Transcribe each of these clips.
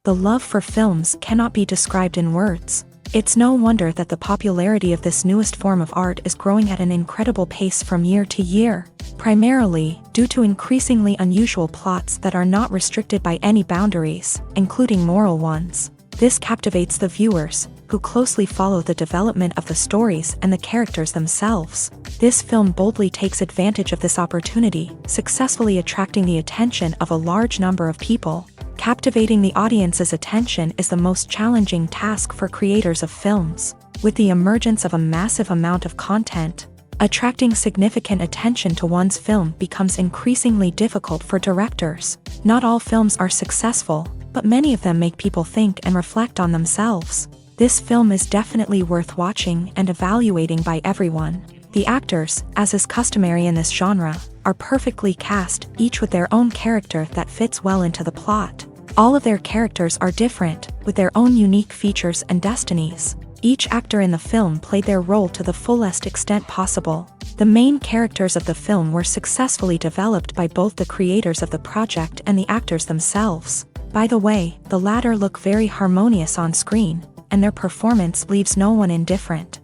The love for films cannot be described in words. It's no wonder that the popularity of this newest form of art is growing at an incredible pace from year to year, primarily due to increasingly unusual plots that are not restricted by any boundaries, including moral ones. This captivates the viewers, who closely follow the development of the stories and the characters themselves. This film boldly takes advantage of this opportunity, successfully attracting the attention of a large number of people. Captivating the audience's attention is the most challenging task for creators of films. With the emergence of a massive amount of content, attracting significant attention to one's film becomes increasingly difficult for directors. Not all films are successful, but many of them make people think and reflect on themselves. This film is definitely worth watching and evaluating by everyone. The actors, as is customary in this genre, are perfectly cast, each with their own character that fits well into the plot. All of their characters are different, with their own unique features and destinies. Each actor in the film played their role to the fullest extent possible. The main characters of the film were successfully developed by both the creators of the project and the actors themselves. By the way, the latter look very harmonious on screen, and their performance leaves no one indifferent.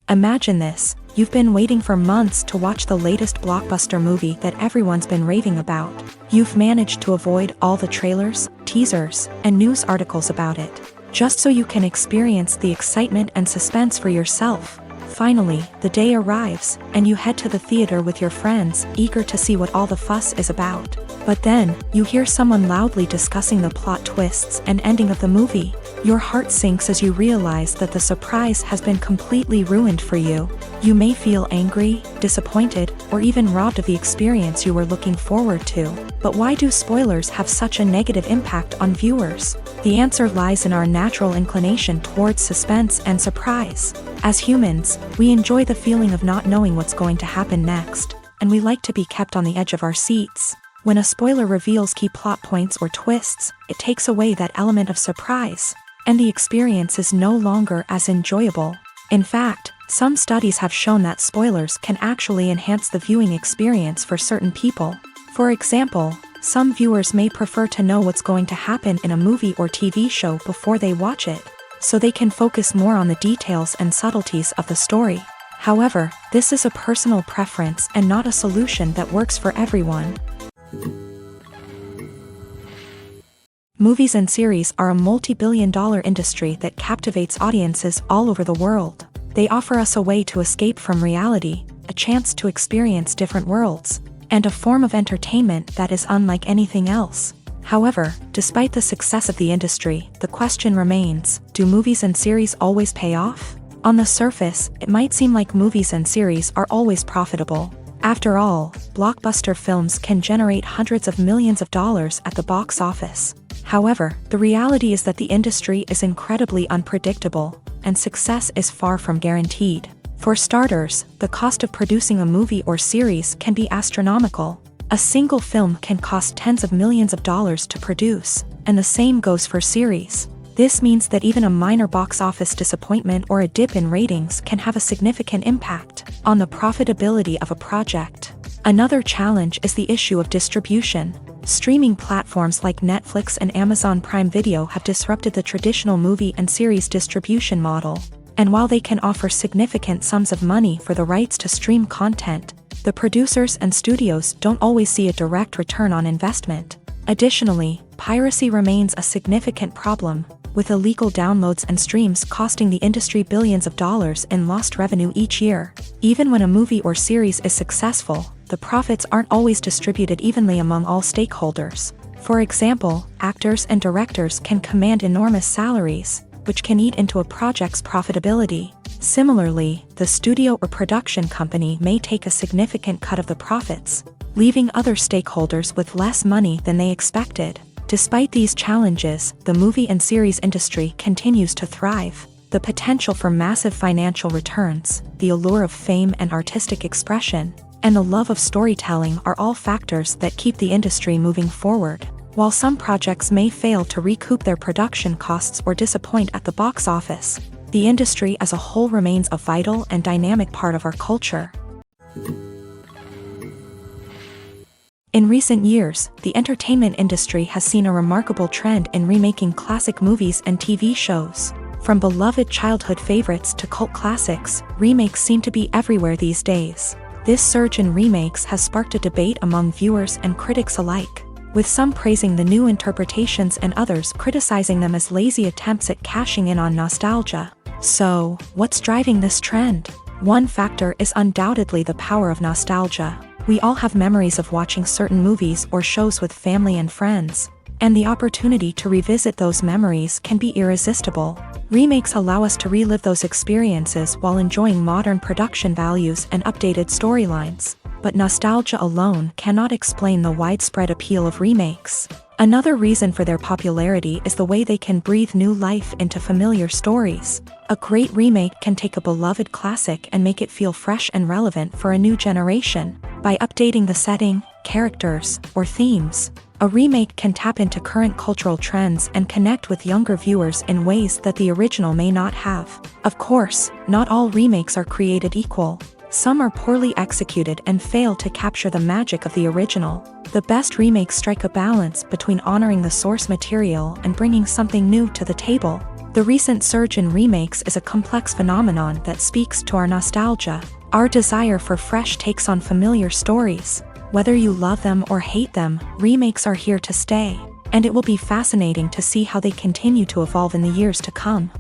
Imagine this. You've been waiting for months to watch the latest blockbuster movie that everyone's been raving about. You've managed to avoid all the trailers, teasers, and news articles about it, just so you can experience the excitement and suspense for yourself. Finally, the day arrives, and you head to the theater with your friends, eager to see what all the fuss is about. But then, you hear someone loudly discussing the plot twists and ending of the movie. Your heart sinks as you realize that the surprise has been completely ruined for you. You may feel angry, disappointed, or even robbed of the experience you were looking forward to. But why do spoilers have such a negative impact on viewers? The answer lies in our natural inclination towards suspense and surprise. As humans, we enjoy the feeling of not knowing what's going to happen next, and we like to be kept on the edge of our seats. When a spoiler reveals key plot points or twists, it takes away that element of surprise, and the experience is no longer as enjoyable. In fact, some studies have shown that spoilers can actually enhance the viewing experience for certain people. For example, some viewers may prefer to know what's going to happen in a movie or TV show before they watch it, so they can focus more on the details and subtleties of the story. However, this is a personal preference and not a solution that works for everyone. Movies and series are a multi-billion-dollar industry that captivates audiences all over the world. They offer us a way to escape from reality, a chance to experience different worlds, and a form of entertainment that is unlike anything else. However, despite the success of the industry, the question remains, do movies and series always pay off? On the surface, it might seem like movies and series are always profitable. After all, blockbuster films can generate hundreds of millions of dollars at the box office. However, the reality is that the industry is incredibly unpredictable, and success is far from guaranteed. For starters, the cost of producing a movie or series can be astronomical. A single film can cost tens of millions of dollars to produce, and the same goes for series. This means that even a minor box office disappointment or a dip in ratings can have a significant impact on the profitability of a project. Another challenge is the issue of distribution. Streaming platforms like Netflix and Amazon Prime Video have disrupted the traditional movie and series distribution model. And while they can offer significant sums of money for the rights to stream content, The producers and studios don't always see a direct return on investment. Additionally, piracy remains a significant problem, with illegal downloads and streams costing the industry billions of dollars in lost revenue each year. Even when a movie or series is successful, the profits aren't always distributed evenly among all stakeholders. For example, actors and directors can command enormous salaries, which can eat into a project's profitability. Similarly, the studio or production company may take a significant cut of the profits, leaving other stakeholders with less money than they expected. Despite these challenges, the movie and series industry continues to thrive. The potential for massive financial returns, the allure of fame and artistic expression, and the love of storytelling are all factors that keep the industry moving forward. While some projects may fail to recoup their production costs or disappoint at the box office, the industry as a whole remains a vital and dynamic part of our culture. In recent years, the entertainment industry has seen a remarkable trend in remaking classic movies and TV shows. From beloved childhood favorites to cult classics, remakes seem to be everywhere these days. This surge in remakes has sparked a debate among viewers and critics alike, with some praising the new interpretations and others criticizing them as lazy attempts at cashing in on nostalgia. So, what's driving this trend? One factor is undoubtedly the power of nostalgia. We all have memories of watching certain movies or shows with family and friends, and the opportunity to revisit those memories can be irresistible. Remakes allow us to relive those experiences while enjoying modern production values and updated storylines. But nostalgia alone cannot explain the widespread appeal of remakes. Another reason for their popularity is the way they can breathe new life into familiar stories. A great remake can take a beloved classic and make it feel fresh and relevant for a new generation. By updating the setting, characters, or themes, a remake can tap into current cultural trends and connect with younger viewers in ways that the original may not have. Of course, not all remakes are created equal. Some are poorly executed and fail to capture the magic of the original. The best remakes strike a balance between honoring the source material and bringing something new to the table. The recent surge in remakes is a complex phenomenon that speaks to our nostalgia, our desire for fresh takes on familiar stories. Whether you love them or hate them, remakes are here to stay, and it will be fascinating to see how they continue to evolve in the years to come.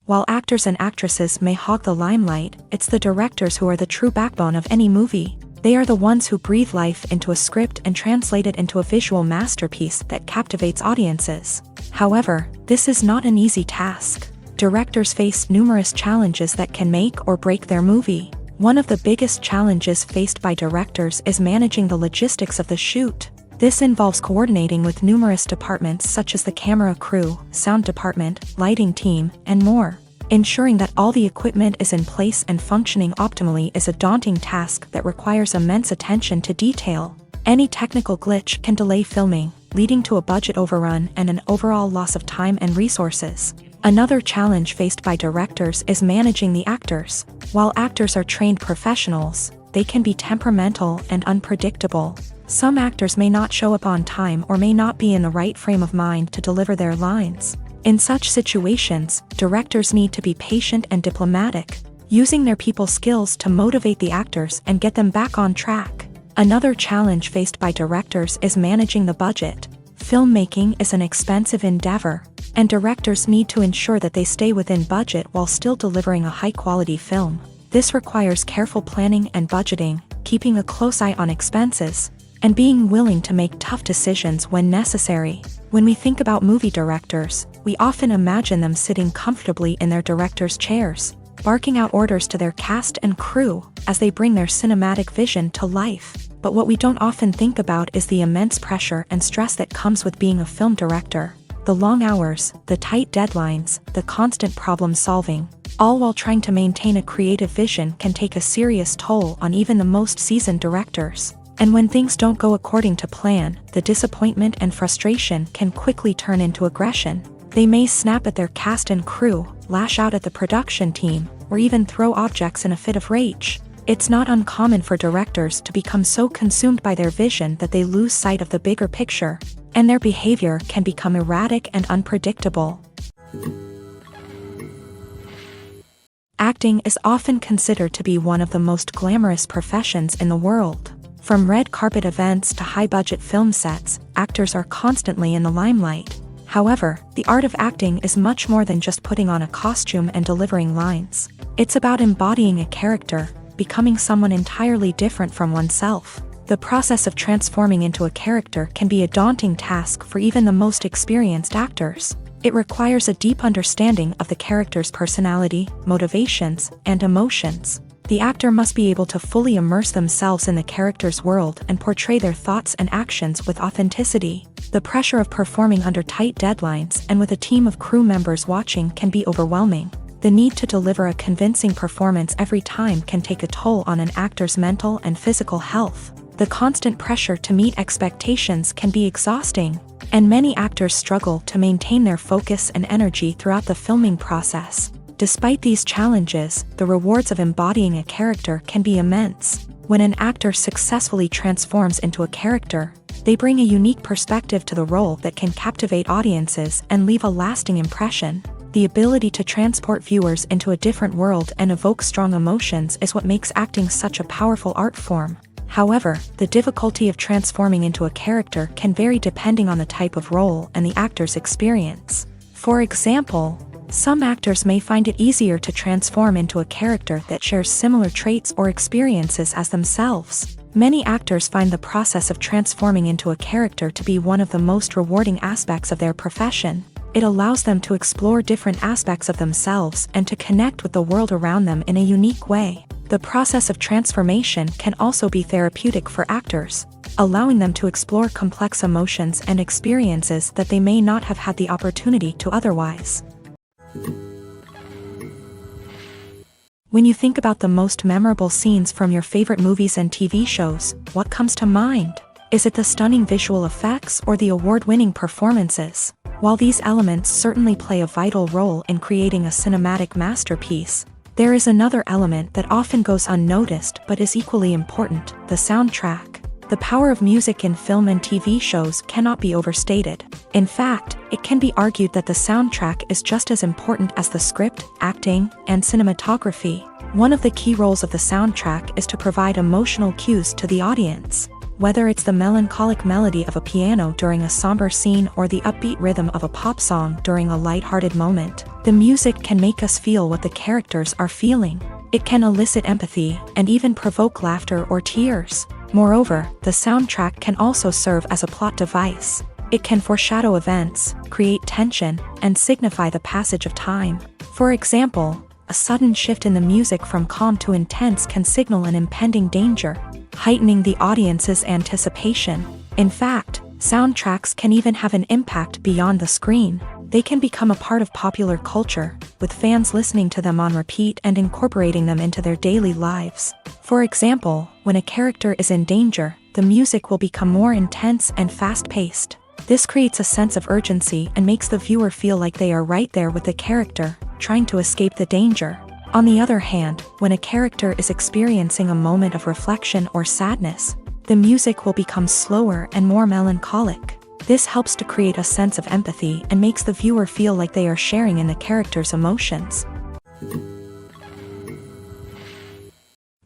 While actors and actresses may hog the limelight, it's the directors who are the true backbone of any movie. They are the ones who breathe life into a script and translate it into a visual masterpiece that captivates audiences. However, this is not an easy task. Directors face numerous challenges that can make or break their movie. One of the biggest challenges faced by directors is managing the logistics of the shoot. This involves coordinating with numerous departments such as the camera crew, sound department, lighting team, and more. Ensuring that all the equipment is in place and functioning optimally is a daunting task that requires immense attention to detail. Any technical glitch can delay filming, leading to a budget overrun and an overall loss of time and resources. Another challenge faced by directors is managing the actors. While actors are trained professionals, they can be temperamental and unpredictable. Some actors may not show up on time or may not be in the right frame of mind to deliver their lines. In such situations, directors need to be patient and diplomatic, using their people skills to motivate the actors and get them back on track. Another challenge faced by directors is managing the budget. Filmmaking is an expensive endeavor, and directors need to ensure that they stay within budget while still delivering a high-quality film. This requires careful planning and budgeting, keeping a close eye on expenses, and being willing to make tough decisions when necessary. When we think about movie directors, we often imagine them sitting comfortably in their director's chairs, barking out orders to their cast and crew as they bring their cinematic vision to life. But what we don't often think about is the immense pressure and stress that comes with being a film director. The long hours, the tight deadlines, the constant problem solving, all while trying to maintain a creative vision can take a serious toll on even the most seasoned directors. And when things don't go according to plan, the disappointment and frustration can quickly turn into aggression. They may snap at their cast and crew, lash out at the production team, or even throw objects in a fit of rage. It's not uncommon for directors to become so consumed by their vision that they lose sight of the bigger picture, and their behavior can become erratic and unpredictable. Acting is often considered to be one of the most glamorous professions in the world. From red carpet events to high-budget film sets, actors are constantly in the limelight. However, the art of acting is much more than just putting on a costume and delivering lines. It's about embodying a character, becoming someone entirely different from oneself. The process of transforming into a character can be a daunting task for even the most experienced actors. It requires a deep understanding of the character's personality, motivations, and emotions. The actor must be able to fully immerse themselves in the character's world and portray their thoughts and actions with authenticity. The pressure of performing under tight deadlines and with a team of crew members watching can be overwhelming. The need to deliver a convincing performance every time can take a toll on an actor's mental and physical health. The constant pressure to meet expectations can be exhausting, and many actors struggle to maintain their focus and energy throughout the filming process. Despite these challenges, the rewards of embodying a character can be immense. When an actor successfully transforms into a character, they bring a unique perspective to the role that can captivate audiences and leave a lasting impression. The ability to transport viewers into a different world and evoke strong emotions is what makes acting such a powerful art form. However, the difficulty of transforming into a character can vary depending on the type of role and the actor's experience. For example, some actors may find it easier to transform into a character that shares similar traits or experiences as themselves. Many actors find the process of transforming into a character to be one of the most rewarding aspects of their profession. It allows them to explore different aspects of themselves and to connect with the world around them in a unique way. The process of transformation can also be therapeutic for actors, allowing them to explore complex emotions and experiences that they may not have had the opportunity to otherwise. When you think about the most memorable scenes from your favorite movies and TV shows, what comes to mind? Is it the stunning visual effects or the award-winning performances? While these elements certainly play a vital role in creating a cinematic masterpiece, there is another element that often goes unnoticed but is equally important: the soundtrack. The power of music in film and TV shows cannot be overstated. In fact, it can be argued that the soundtrack is just as important as the script, acting, and cinematography. One of the key roles of the soundtrack is to provide emotional cues to the audience. Whether it's the melancholic melody of a piano during a somber scene or the upbeat rhythm of a pop song during a light-hearted moment, the music can make us feel what the characters are feeling. It can elicit empathy and even provoke laughter or tears. Moreover, the soundtrack can also serve as a plot device. It can foreshadow events, create tension, and signify the passage of time. For example, a sudden shift in the music from calm to intense can signal an impending danger, heightening the audience's anticipation. In fact, soundtracks can even have an impact beyond the screen. They can become a part of popular culture, with fans listening to them on repeat and incorporating them into their daily lives. For example, when a character is in danger, the music will become more intense and fast-paced. This creates a sense of urgency and makes the viewer feel like they are right there with the character, trying to escape the danger. On the other hand, when a character is experiencing a moment of reflection or sadness, the music will become slower and more melancholic. This helps to create a sense of empathy and makes the viewer feel like they are sharing in the character's emotions.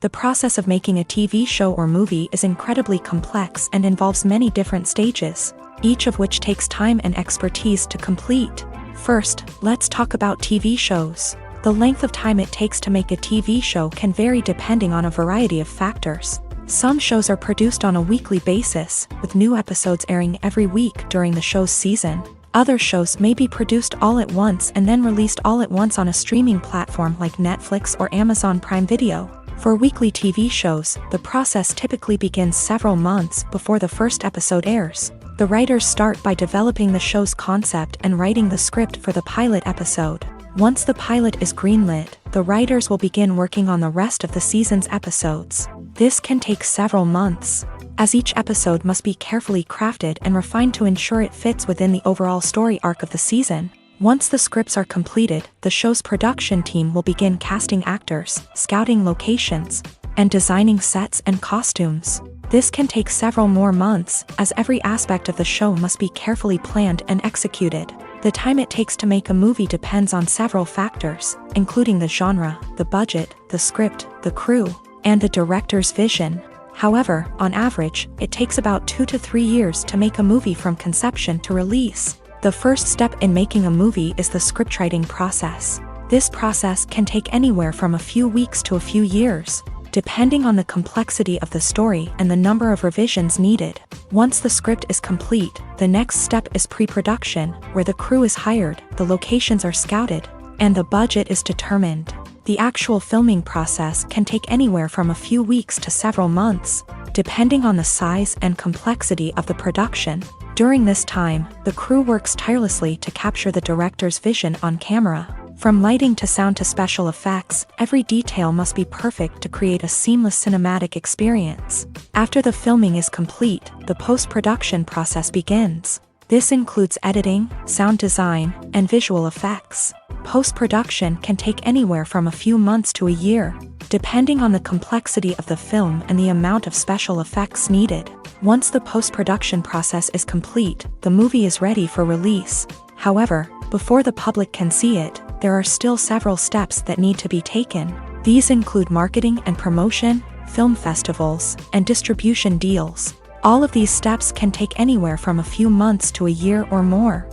The process of making a TV show or movie is incredibly complex and involves many different stages, each of which takes time and expertise to complete. First, let's talk about TV shows. The length of time it takes to make a TV show can vary depending on a variety of factors. Some shows are produced on a weekly basis, with new episodes airing every week during the show's season. Other shows may be produced all at once and then released all at once on a streaming platform like Netflix or Amazon Prime Video. For weekly TV shows, the process typically begins several months before the first episode airs. The writers start by developing the show's concept and writing the script for the pilot episode. Once the pilot is greenlit, the writers will begin working on the rest of the season's episodes. This can take several months, as each episode must be carefully crafted and refined to ensure it fits within the overall story arc of the season. Once the scripts are completed, the show's production team will begin casting actors, scouting locations, and designing sets and costumes. This can take several more months, as every aspect of the show must be carefully planned and executed. The time it takes to make a movie depends on several factors, including the genre, the budget, the script, the crew, and the director's vision. However, on average, it takes about 2 to 3 years to make a movie from conception to release. The first step in making a movie is the scriptwriting process. This process can take anywhere from a few weeks to a few years, depending on the complexity of the story and the number of revisions needed. Once the script is complete, the next step is pre-production, where the crew is hired, the locations are scouted, and the budget is determined. The actual filming process can take anywhere from a few weeks to several months, depending on the size and complexity of the production. During this time, the crew works tirelessly to capture the director's vision on camera. From lighting to sound to special effects, every detail must be perfect to create a seamless cinematic experience. After the filming is complete, the post-production process begins. This includes editing, sound design, and visual effects. Post-production can take anywhere from a few months to a year, depending on the complexity of the film and the amount of special effects needed. Once the post-production process is complete, the movie is ready for release. However, before the public can see it, there are still several steps that need to be taken. These include marketing and promotion, film festivals, and distribution deals. All of these steps can take anywhere from a few months to a year or more.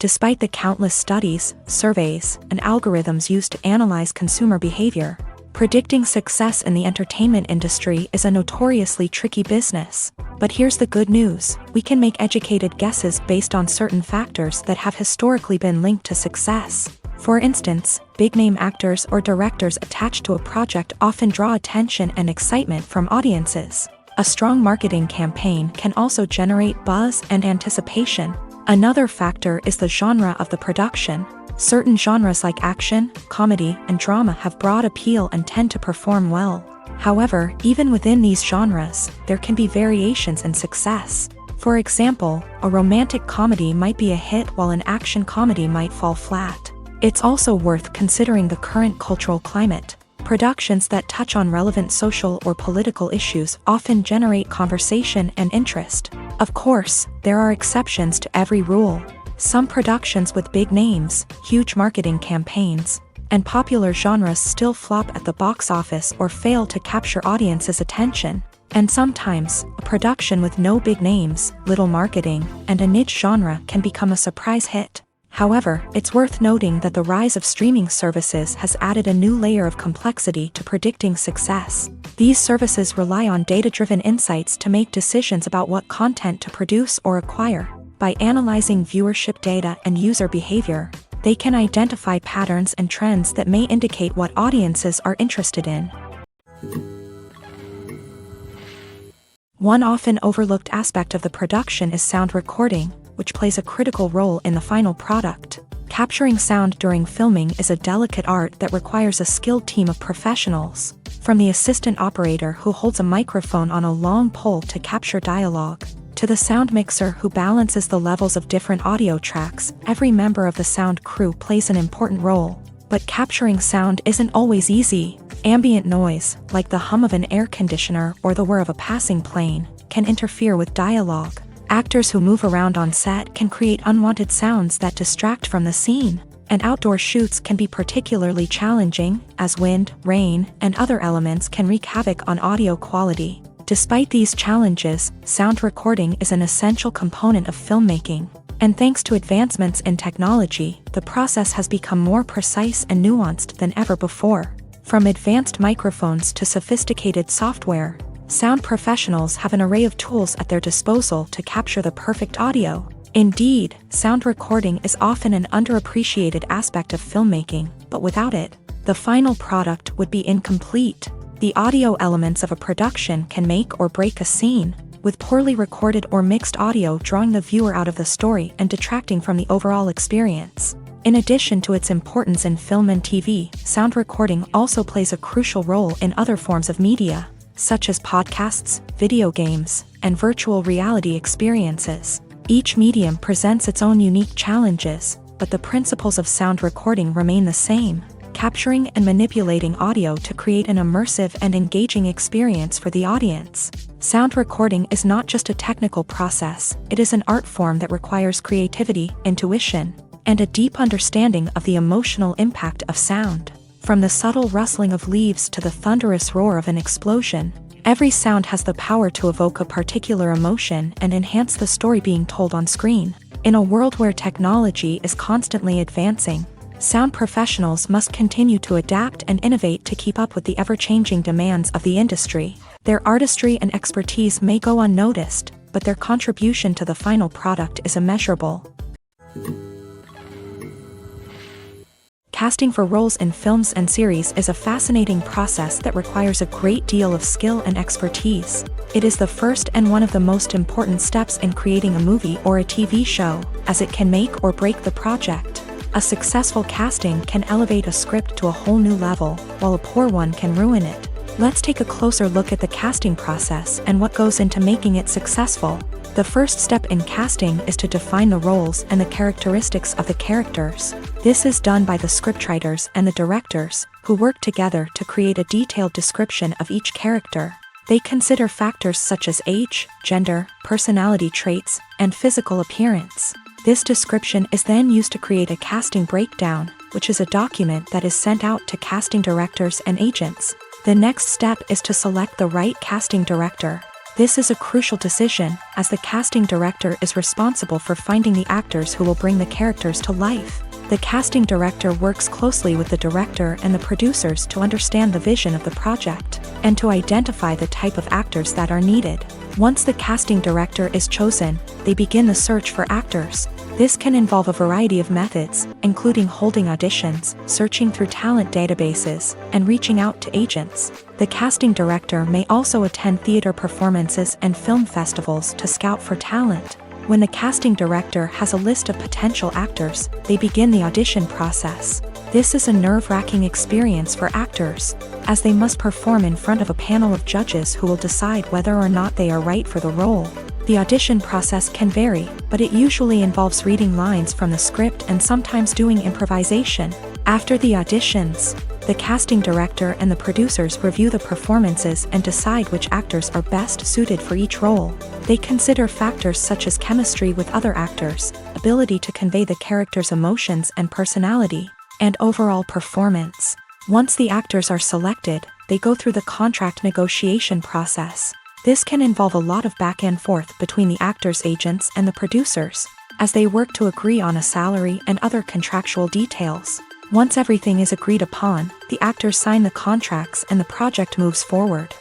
Despite the countless studies, surveys, and algorithms used to analyze consumer behavior, predicting success in the entertainment industry is a notoriously tricky business. But here's the good news: we can make educated guesses based on certain factors that have historically been linked to success. For instance, big-name actors or directors attached to a project often draw attention and excitement from audiences. A strong marketing campaign can also generate buzz and anticipation. Another factor is the genre of the production. Certain genres like action, comedy, and drama have broad appeal and tend to perform well. However, even within these genres, there can be variations in success. For example, a romantic comedy might be a hit while an action comedy might fall flat. It's also worth considering the current cultural climate. Productions that touch on relevant social or political issues often generate conversation and interest. Of course, there are exceptions to every rule. Some productions with big names, huge marketing campaigns, and popular genres still flop at the box office or fail to capture audiences' attention. And sometimes, a production with no big names, little marketing, and a niche genre can become a surprise hit. However, it's worth noting that the rise of streaming services has added a new layer of complexity to predicting success. These services rely on data-driven insights to make decisions about what content to produce or acquire. By analyzing viewership data and user behavior, they can identify patterns and trends that may indicate what audiences are interested in. One often overlooked aspect of the production is sound recording, which plays a critical role in the final product. Capturing sound during filming is a delicate art that requires a skilled team of professionals. From the assistant operator who holds a microphone on a long pole to capture dialogue, to the sound mixer who balances the levels of different audio tracks, every member of the sound crew plays an important role. But capturing sound isn't always easy. Ambient noise, like the hum of an air conditioner or the whir of a passing plane, can interfere with dialogue. Actors who move around on set can create unwanted sounds that distract from the scene. And outdoor shoots can be particularly challenging, as wind, rain, and other elements can wreak havoc on audio quality. Despite these challenges, sound recording is an essential component of filmmaking. And thanks to advancements in technology, the process has become more precise and nuanced than ever before. From advanced microphones to sophisticated software, sound professionals have an array of tools at their disposal to capture the perfect audio. Indeed, sound recording is often an underappreciated aspect of filmmaking, but without it, the final product would be incomplete. The audio elements of a production can make or break a scene, with poorly recorded or mixed audio drawing the viewer out of the story and detracting from the overall experience. In addition to its importance in film and TV, sound recording also plays a crucial role in other forms of media, such as podcasts, video games, and virtual reality experiences. Each medium presents its own unique challenges, but the principles of sound recording remain the same. capturing and manipulating audio to create an immersive and engaging experience for the audience. Sound recording is not just a technical process, it is an art form that requires creativity, intuition, and a deep understanding of the emotional impact of sound. From the subtle rustling of leaves to the thunderous roar of an explosion, every sound has the power to evoke a particular emotion and enhance the story being told on screen. In a world where technology is constantly advancing, sound professionals must continue to adapt and innovate to keep up with the ever-changing demands of the industry. Their artistry and expertise may go unnoticed, but their contribution to the final product is immeasurable. Casting for roles in films and series is a fascinating process that requires a great deal of skill and expertise. It is the first and one of the most important steps in creating a movie or a TV show, as it can make or break the project. A successful casting can elevate a script to a whole new level, while a poor one can ruin it. Let's take a closer look at the casting process and what goes into making it successful. The first step in casting is to define the roles and the characteristics of the characters. This is done by the scriptwriters and the directors, who work together to create a detailed description of each character. They consider factors such as age, gender, personality traits, and physical appearance. This description is then used to create a casting breakdown, which is a document that is sent out to casting directors and agents. The next step is to select the right casting director. This is a crucial decision, as the casting director is responsible for finding the actors who will bring the characters to life. The casting director works closely with the director and the producers to understand the vision of the project, and to identify the type of actors that are needed. Once the casting director is chosen, they begin the search for actors. This can involve a variety of methods, including holding auditions, searching through talent databases, and reaching out to agents. The casting director may also attend theater performances and film festivals to scout for talent. When the casting director has a list of potential actors, they begin the audition process. This is a nerve-wracking experience for actors, as they must perform in front of a panel of judges who will decide whether or not they are right for the role. The audition process can vary, but it usually involves reading lines from the script and sometimes doing improvisation. After the auditions, the casting director and the producers review the performances and decide which actors are best suited for each role. They consider factors such as chemistry with other actors, ability to convey the character's emotions and personality, and overall performance. Once the actors are selected, they go through the contract negotiation process. This can involve a lot of back and forth between the actors' agents and the producers, as they work to agree on a salary and other contractual details. Once everything is agreed upon, the actors sign the contracts and the project moves forward.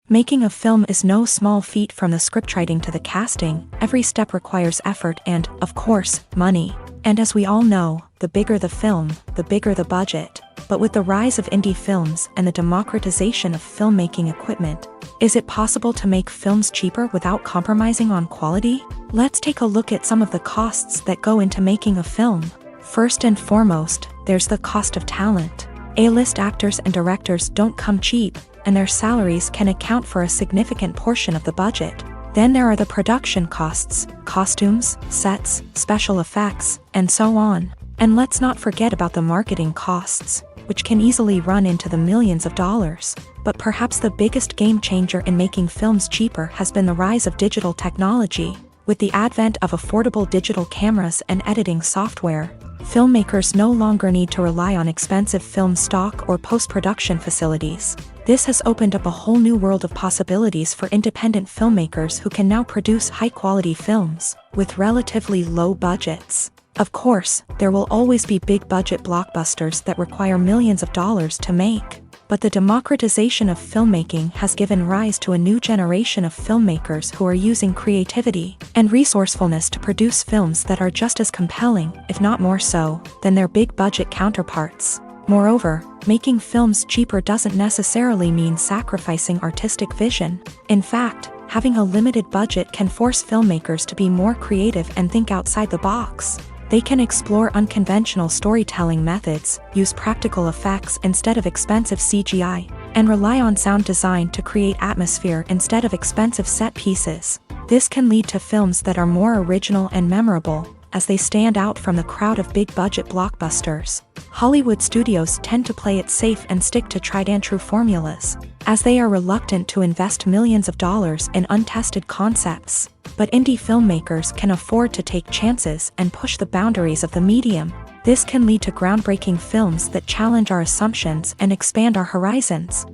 Making a film is no small feat. From the scriptwriting to the casting, every step requires effort and, of course, money. And as we all know, the bigger the film, the bigger the budget. But with the rise of indie films and the democratization of filmmaking equipment, is it possible to make films cheaper without compromising on quality? Let's take a look at some of the costs that go into making a film. First and foremost, there's the cost of talent. A-list actors and directors don't come cheap, and their salaries can account for a significant portion of the budget. Then there are the production costs, costumes, sets, special effects, and so on. And let's not forget about the marketing costs, which can easily run into the millions of dollars. But perhaps the biggest game changer in making films cheaper has been the rise of digital technology. With the advent of affordable digital cameras and editing software, filmmakers no longer need to rely on expensive film stock or post-production facilities. This has opened up a whole new world of possibilities for independent filmmakers who can now produce high-quality films with relatively low budgets. Of course, there will always be big-budget blockbusters that require millions of dollars to make. But the democratization of filmmaking has given rise to a new generation of filmmakers who are using creativity and resourcefulness to produce films that are just as compelling, if not more so, than their big-budget counterparts. Moreover, making films cheaper doesn't necessarily mean sacrificing artistic vision. In fact, having a limited budget can force filmmakers to be more creative and think outside the box. They can explore unconventional storytelling methods, use practical effects instead of expensive CGI, and rely on sound design to create atmosphere instead of expensive set pieces. This can lead to films that are more original and memorable, as they stand out from the crowd of big-budget blockbusters. Hollywood studios tend to play it safe and stick to tried-and-true formulas, as they are reluctant to invest millions of dollars in untested concepts. But indie filmmakers can afford to take chances and push the boundaries of the medium. This can lead to groundbreaking films that challenge our assumptions and expand our horizons.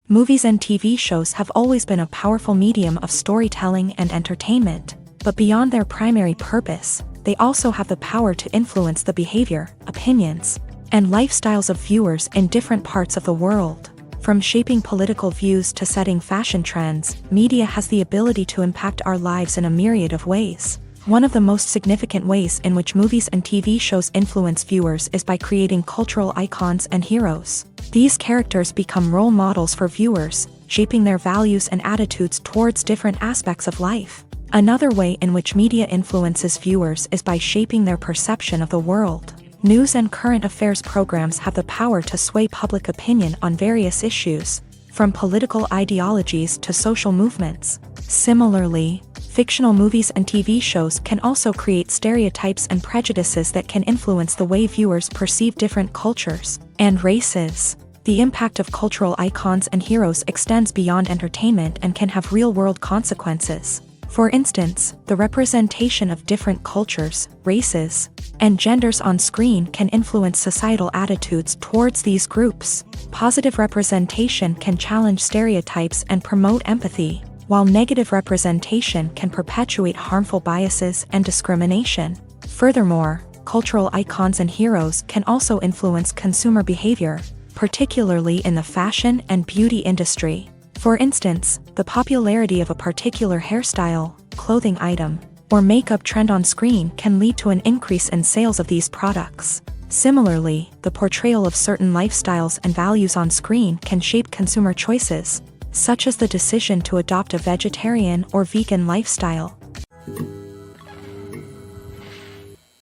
Movies and TV shows have always been a powerful medium of storytelling and entertainment, but beyond their primary purpose, they also have the power to influence the behavior, opinions, and lifestyles of viewers in different parts of the world. From shaping political views to setting fashion trends, media has the ability to impact our lives in a myriad of ways. One of the most significant ways in which movies and TV shows influence viewers is by creating cultural icons and heroes. These characters become role models for viewers, shaping their values and attitudes towards different aspects of life. Another way in which media influences viewers is by shaping their perception of the world. News and current affairs programs have the power to sway public opinion on various issues, from political ideologies to social movements. Similarly, fictional movies and TV shows can also create stereotypes and prejudices that can influence the way viewers perceive different cultures and races. The impact of cultural icons and heroes extends beyond entertainment and can have real-world consequences. For instance, the representation of different cultures, races, and genders on screen can influence societal attitudes towards these groups. Positive representation can challenge stereotypes and promote empathy, while negative representation can perpetuate harmful biases and discrimination. Furthermore, cultural icons and heroes can also influence consumer behavior, particularly in the fashion and beauty industry. For instance, the popularity of a particular hairstyle, clothing item, or makeup trend on screen can lead to an increase in sales of these products. Similarly, the portrayal of certain lifestyles and values on screen can shape consumer choices, such as the decision to adopt a vegetarian or vegan lifestyle.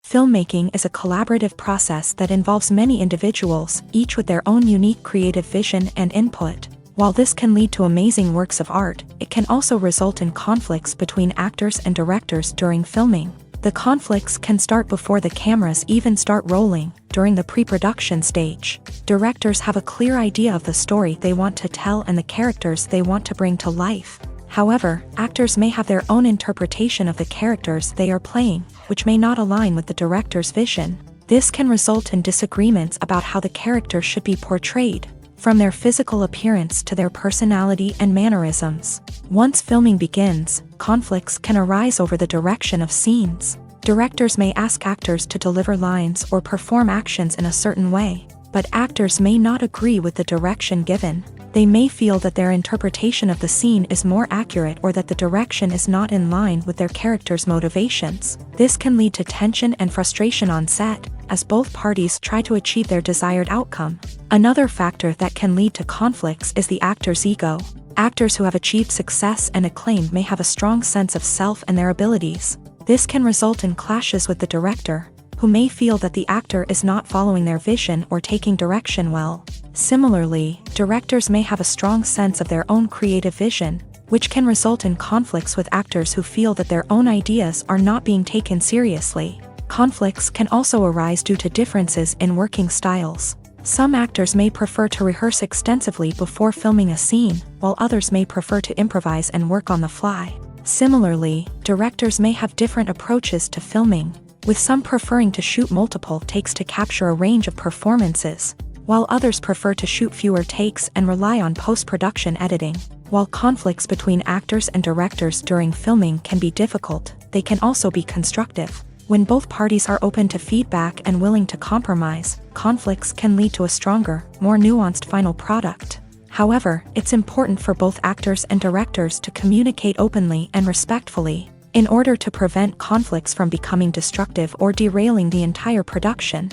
Filmmaking is a collaborative process that involves many individuals, each with their own unique creative vision and input. While this can lead to amazing works of art, it can also result in conflicts between actors and directors during filming. The conflicts can start before the cameras even start rolling, during the pre-production stage. Directors have a clear idea of the story they want to tell and the characters they want to bring to life. However, actors may have their own interpretation of the characters they are playing, which may not align with the director's vision. This can result in disagreements about how the character should be portrayed, from their physical appearance to their personality and mannerisms. Once filming begins, conflicts can arise over the direction of scenes. Directors may ask actors to deliver lines or perform actions in a certain way, but actors may not agree with the direction given. They may feel that their interpretation of the scene is more accurate or that the direction is not in line with their character's motivations. This can lead to tension and frustration on set, as both parties try to achieve their desired outcome. Another factor that can lead to conflicts is the actor's ego. Actors who have achieved success and acclaim may have a strong sense of self and their abilities. This can result in clashes with the director, who may feel that the actor is not following their vision or taking direction well. Similarly, directors may have a strong sense of their own creative vision, which can result in conflicts with actors who feel that their own ideas are not being taken seriously. Conflicts can also arise due to differences in working styles. Some actors may prefer to rehearse extensively before filming a scene, while others may prefer to improvise and work on the fly. Similarly, directors may have different approaches to filming, with some preferring to shoot multiple takes to capture a range of performances, while others prefer to shoot fewer takes and rely on post-production editing. While conflicts between actors and directors during filming can be difficult, they can also be constructive. When both parties are open to feedback and willing to compromise, conflicts can lead to a stronger, more nuanced final product. However, it's important for both actors and directors to communicate openly and respectfully, in order to prevent conflicts from becoming destructive or derailing the entire production.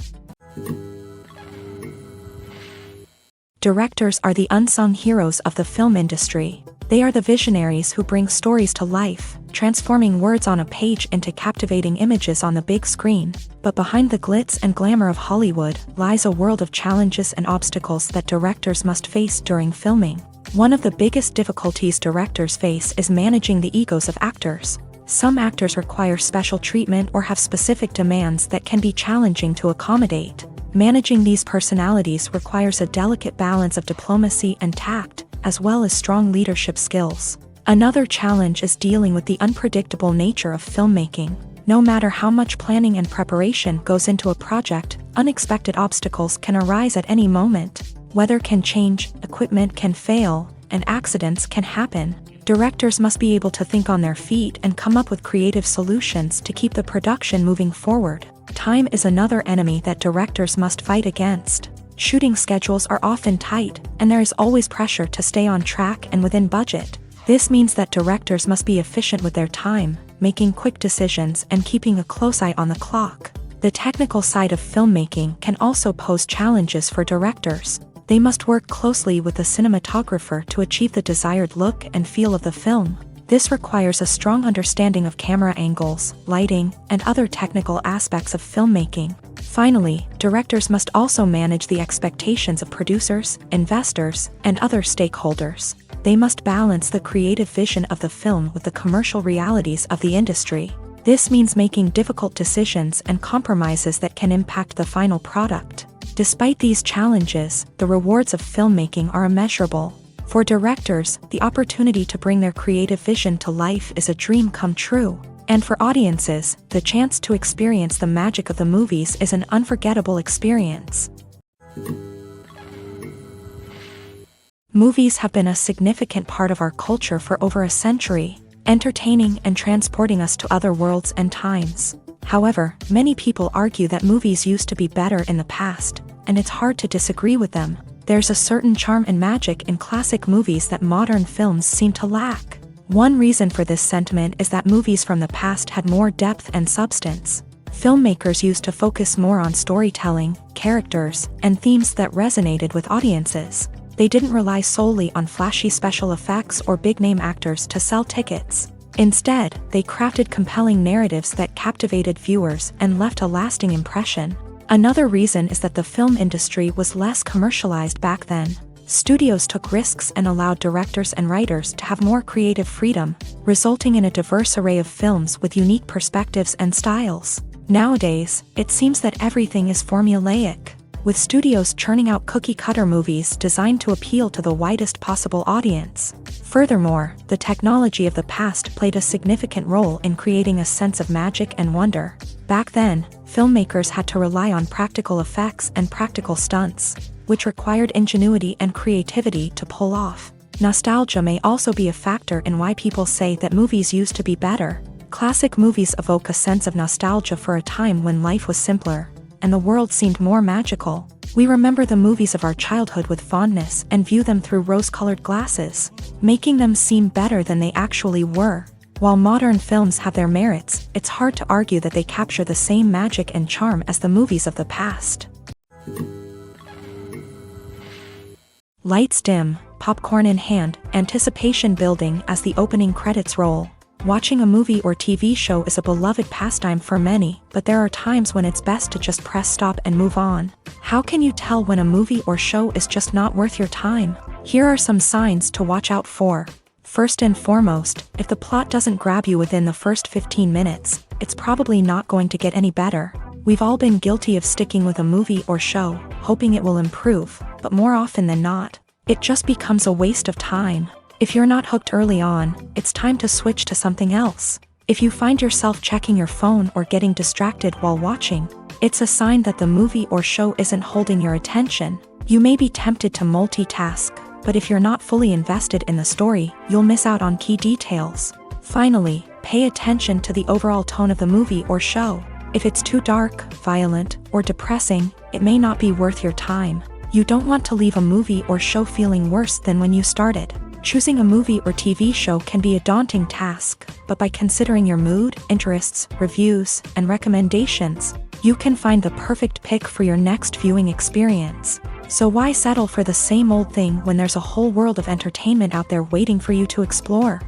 Directors are the unsung heroes of the film industry. They are the visionaries who bring stories to life, transforming words on a page into captivating images on the big screen. But behind the glitz and glamour of Hollywood lies a world of challenges and obstacles that directors must face during filming. One of the biggest difficulties directors face is managing the egos of actors. Some actors require special treatment or have specific demands that can be challenging to accommodate. Managing these personalities requires a delicate balance of diplomacy and tact, as well as strong leadership skills. Another challenge is dealing with the unpredictable nature of filmmaking. No matter how much planning and preparation goes into a project, unexpected obstacles can arise at any moment. Weather can change, equipment can fail, and accidents can happen. Directors must be able to think on their feet and come up with creative solutions to keep the production moving forward. Time is another enemy that directors must fight against. Shooting schedules are often tight, and there is always pressure to stay on track and within budget. This means that directors must be efficient with their time, making quick decisions and keeping a close eye on the clock. The technical side of filmmaking can also pose challenges for directors. They must work closely with the cinematographer to achieve the desired look and feel of the film. This requires a strong understanding of camera angles, lighting, and other technical aspects of filmmaking. Finally, directors must also manage the expectations of producers, investors, and other stakeholders. They must balance the creative vision of the film with the commercial realities of the industry. This means making difficult decisions and compromises that can impact the final product. Despite these challenges, the rewards of filmmaking are immeasurable. For directors, the opportunity to bring their creative vision to life is a dream come true. And for audiences, the chance to experience the magic of the movies is an unforgettable experience. Movies have been a significant part of our culture for over a century, entertaining and transporting us to other worlds and times. However, many people argue that movies used to be better in the past, and it's hard to disagree with them. There's a certain charm and magic in classic movies that modern films seem to lack. One reason for this sentiment is that movies from the past had more depth and substance. Filmmakers used to focus more on storytelling, characters, and themes that resonated with audiences. They didn't rely solely on flashy special effects or big-name actors to sell tickets. Instead, they crafted compelling narratives that captivated viewers and left a lasting impression. Another reason is that the film industry was less commercialized back then. Studios took risks and allowed directors and writers to have more creative freedom, resulting in a diverse array of films with unique perspectives and styles. Nowadays, it seems that everything is formulaic, with studios churning out cookie-cutter movies designed to appeal to the widest possible audience. Furthermore, the technology of the past played a significant role in creating a sense of magic and wonder. Back then, filmmakers had to rely on practical effects and practical stunts, which required ingenuity and creativity to pull off. Nostalgia may also be a factor in why people say that movies used to be better. Classic movies evoke a sense of nostalgia for a time when life was simpler, and the world seemed more magical. We remember the movies of our childhood with fondness and view them through rose-colored glasses, making them seem better than they actually were. While modern films have their merits, it's hard to argue that they capture the same magic and charm as the movies of the past. Lights dim, popcorn in hand, anticipation building as the opening credits roll. Watching a movie or TV show is a beloved pastime for many, but there are times when it's best to just press stop and move on. How can you tell when a movie or show is just not worth your time? Here are some signs to watch out for. First and foremost, if the plot doesn't grab you within the first 15 minutes, it's probably not going to get any better. We've all been guilty of sticking with a movie or show, hoping it will improve, but more often than not, it just becomes a waste of time. If you're not hooked early on, it's time to switch to something else. If you find yourself checking your phone or getting distracted while watching, it's a sign that the movie or show isn't holding your attention. You may be tempted to multitask, but if you're not fully invested in the story, you'll miss out on key details. Finally, pay attention to the overall tone of the movie or show. If it's too dark, violent, or depressing, it may not be worth your time. You don't want to leave a movie or show feeling worse than when you started. Choosing a movie or TV show can be a daunting task, but by considering your mood, interests, reviews, and recommendations, you can find the perfect pick for your next viewing experience. So why settle for the same old thing when there's a whole world of entertainment out there waiting for you to explore?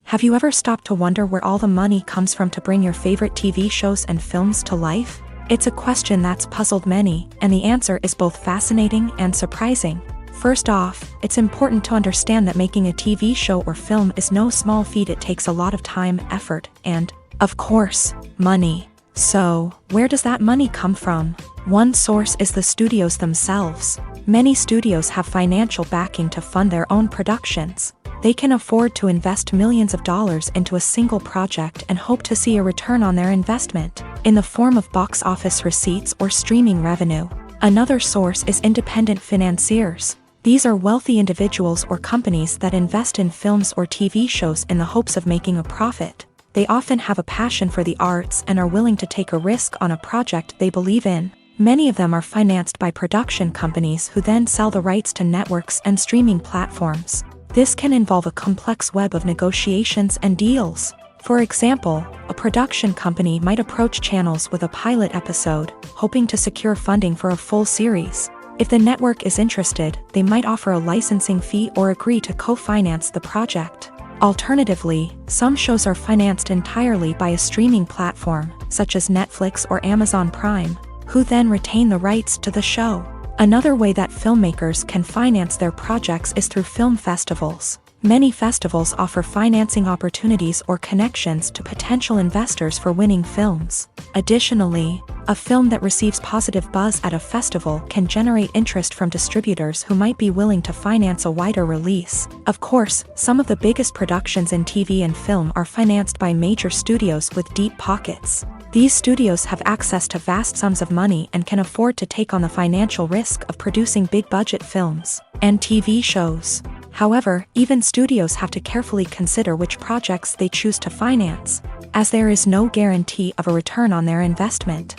Have you ever stopped to wonder where all the money comes from to bring your favorite TV shows and films to life? It's a question that's puzzled many, and the answer is both fascinating and surprising. First off, it's important to understand that making a TV show or film is no small feat. It takes a lot of time, effort, and, of course, money. So, where does that money come from? One source is the studios themselves. Many studios have financial backing to fund their own productions. They can afford to invest millions of dollars into a single project and hope to see a return on their investment, in the form of box office receipts or streaming revenue. Another source is independent financiers. These are wealthy individuals or companies that invest in films or TV shows in the hopes of making a profit. They often have a passion for the arts and are willing to take a risk on a project they believe in. Many of them are financed by production companies who then sell the rights to networks and streaming platforms. This can involve a complex web of negotiations and deals. For example, a production company might approach channels with a pilot episode, hoping to secure funding for a full series. If the network is interested, they might offer a licensing fee or agree to co-finance the project. Alternatively, some shows are financed entirely by a streaming platform, such as Netflix or Amazon Prime, who then retain the rights to the show. Another way that filmmakers can finance their projects is through film festivals. Many festivals offer financing opportunities or connections to potential investors for winning films. Additionally, a film that receives positive buzz at a festival can generate interest from distributors who might be willing to finance a wider release. Of course, some of the biggest productions in TV and film are financed by major studios with deep pockets. These studios have access to vast sums of money and can afford to take on the financial risk of producing big-budget films and TV shows. However, even studios have to carefully consider which projects they choose to finance, as there is no guarantee of a return on their investment.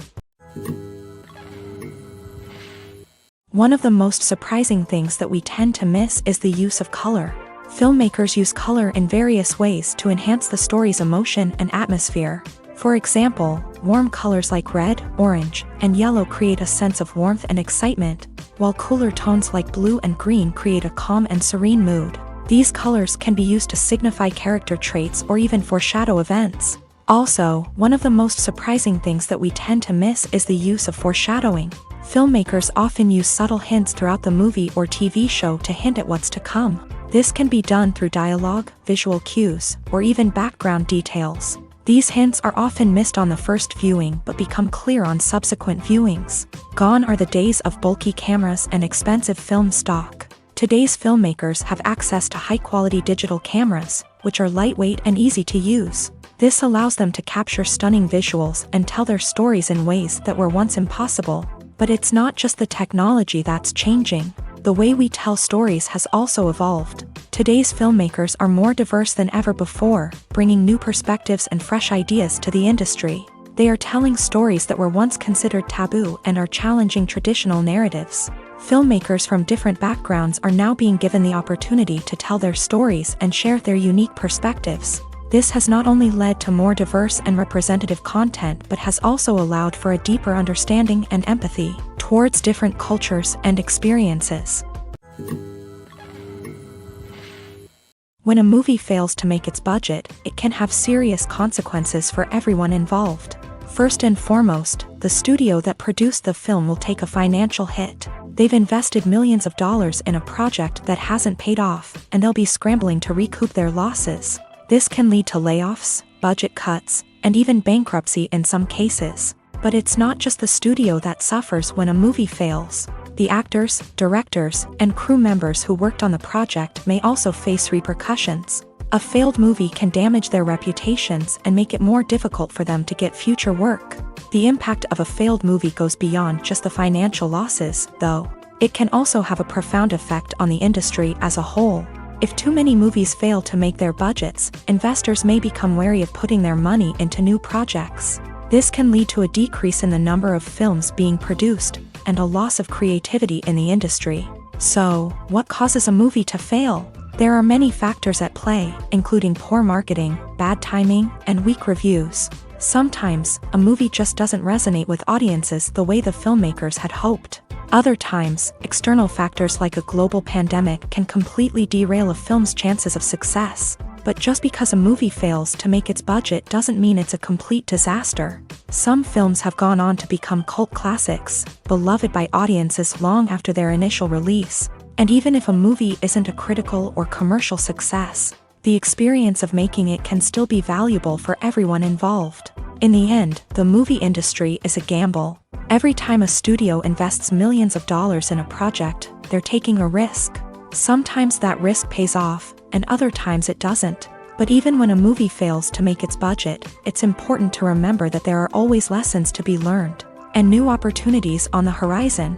One of the most surprising things that we tend to miss is the use of color. Filmmakers use color in various ways to enhance the story's emotion and atmosphere. For example, warm colors like red, orange, and yellow create a sense of warmth and excitement, while cooler tones like blue and green create a calm and serene mood. These colors can be used to signify character traits or even foreshadow events. Also, one of the most surprising things that we tend to miss is the use of foreshadowing. Filmmakers often use subtle hints throughout the movie or TV show to hint at what's to come. This can be done through dialogue, visual cues, or even background details. These hints are often missed on the first viewing but become clear on subsequent viewings. Gone are the days of bulky cameras and expensive film stock. Today's filmmakers have access to high-quality digital cameras, which are lightweight and easy to use. This allows them to capture stunning visuals and tell their stories in ways that were once impossible. But it's not just the technology that's changing. The way we tell stories has also evolved. Today's filmmakers are more diverse than ever before, bringing new perspectives and fresh ideas to the industry. They are telling stories that were once considered taboo and are challenging traditional narratives. Filmmakers from different backgrounds are now being given the opportunity to tell their stories and share their unique perspectives. This has not only led to more diverse and representative content but has also allowed for a deeper understanding and empathy towards different cultures and experiences. When a movie fails to make its budget, it can have serious consequences for everyone involved. First and foremost, the studio that produced the film will take a financial hit. They've invested millions of dollars in a project that hasn't paid off, and they'll be scrambling to recoup their losses. This can lead to layoffs, budget cuts, and even bankruptcy in some cases. But it's not just the studio that suffers when a movie fails. The actors, directors, and crew members who worked on the project may also face repercussions. A failed movie can damage their reputations and make it more difficult for them to get future work. The impact of a failed movie goes beyond just the financial losses, though. It can also have a profound effect on the industry as a whole. If too many movies fail to make their budgets, investors may become wary of putting their money into new projects. This can lead to a decrease in the number of films being produced, and a loss of creativity in the industry. So, what causes a movie to fail? There are many factors at play, including poor marketing, bad timing, and weak reviews. Sometimes, a movie just doesn't resonate with audiences the way the filmmakers had hoped. Other times, external factors like a global pandemic can completely derail a film's chances of success. But just because a movie fails to make its budget doesn't mean it's a complete disaster. Some films have gone on to become cult classics, beloved by audiences long after their initial release. And even if a movie isn't a critical or commercial success, the experience of making it can still be valuable for everyone involved. In the end, the movie industry is a gamble. Every time a studio invests millions of dollars in a project, they're taking a risk. Sometimes that risk pays off, and other times it doesn't. But even when a movie fails to make its budget, it's important to remember that there are always lessons to be learned, and new opportunities on the horizon.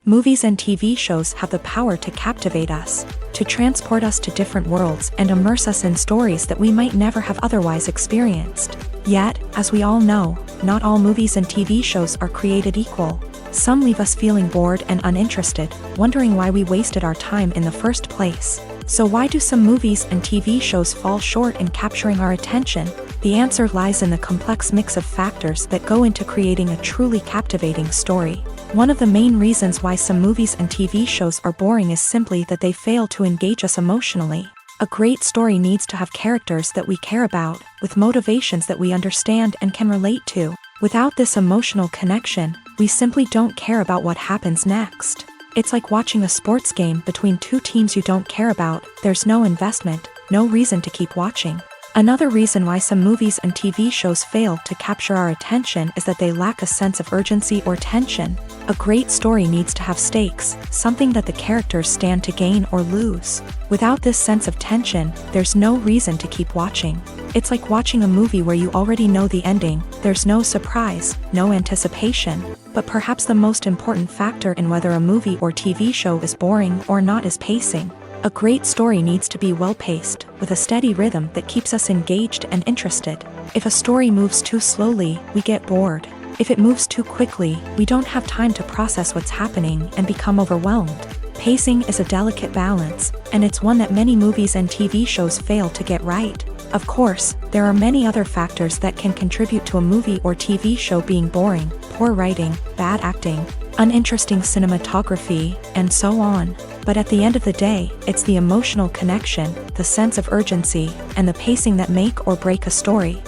Movies and TV shows have the power to captivate us, to transport us to different worlds and immerse us in stories that we might never have otherwise experienced. Yet, as we all know, not all movies and TV shows are created equal. Some leave us feeling bored and uninterested, wondering why we wasted our time in the first place. So why do some movies and TV shows fall short in capturing our attention? The answer lies in the complex mix of factors that go into creating a truly captivating story. One of the main reasons why some movies and TV shows are boring is simply that they fail to engage us emotionally. A great story needs to have characters that we care about, with motivations that we understand and can relate to. Without this emotional connection, we simply don't care about what happens next. It's like watching a sports game between two teams you don't care about. There's no investment, no reason to keep watching. Another reason why some movies and TV shows fail to capture our attention is that they lack a sense of urgency or tension. A great story needs to have stakes, something that the characters stand to gain or lose. Without this sense of tension, there's no reason to keep watching. It's like watching a movie where you already know the ending. There's no surprise, no anticipation. But perhaps the most important factor in whether a movie or TV show is boring or not is pacing. A great story needs to be well-paced, with a steady rhythm that keeps us engaged and interested. If a story moves too slowly, we get bored. If it moves too quickly, we don't have time to process what's happening and become overwhelmed. Pacing is a delicate balance, and it's one that many movies and TV shows fail to get right. Of course, there are many other factors that can contribute to a movie or TV show being boring: poor writing, bad acting, uninteresting cinematography, and so on. But at the end of the day, it's the emotional connection, the sense of urgency, and the pacing that make or break a story.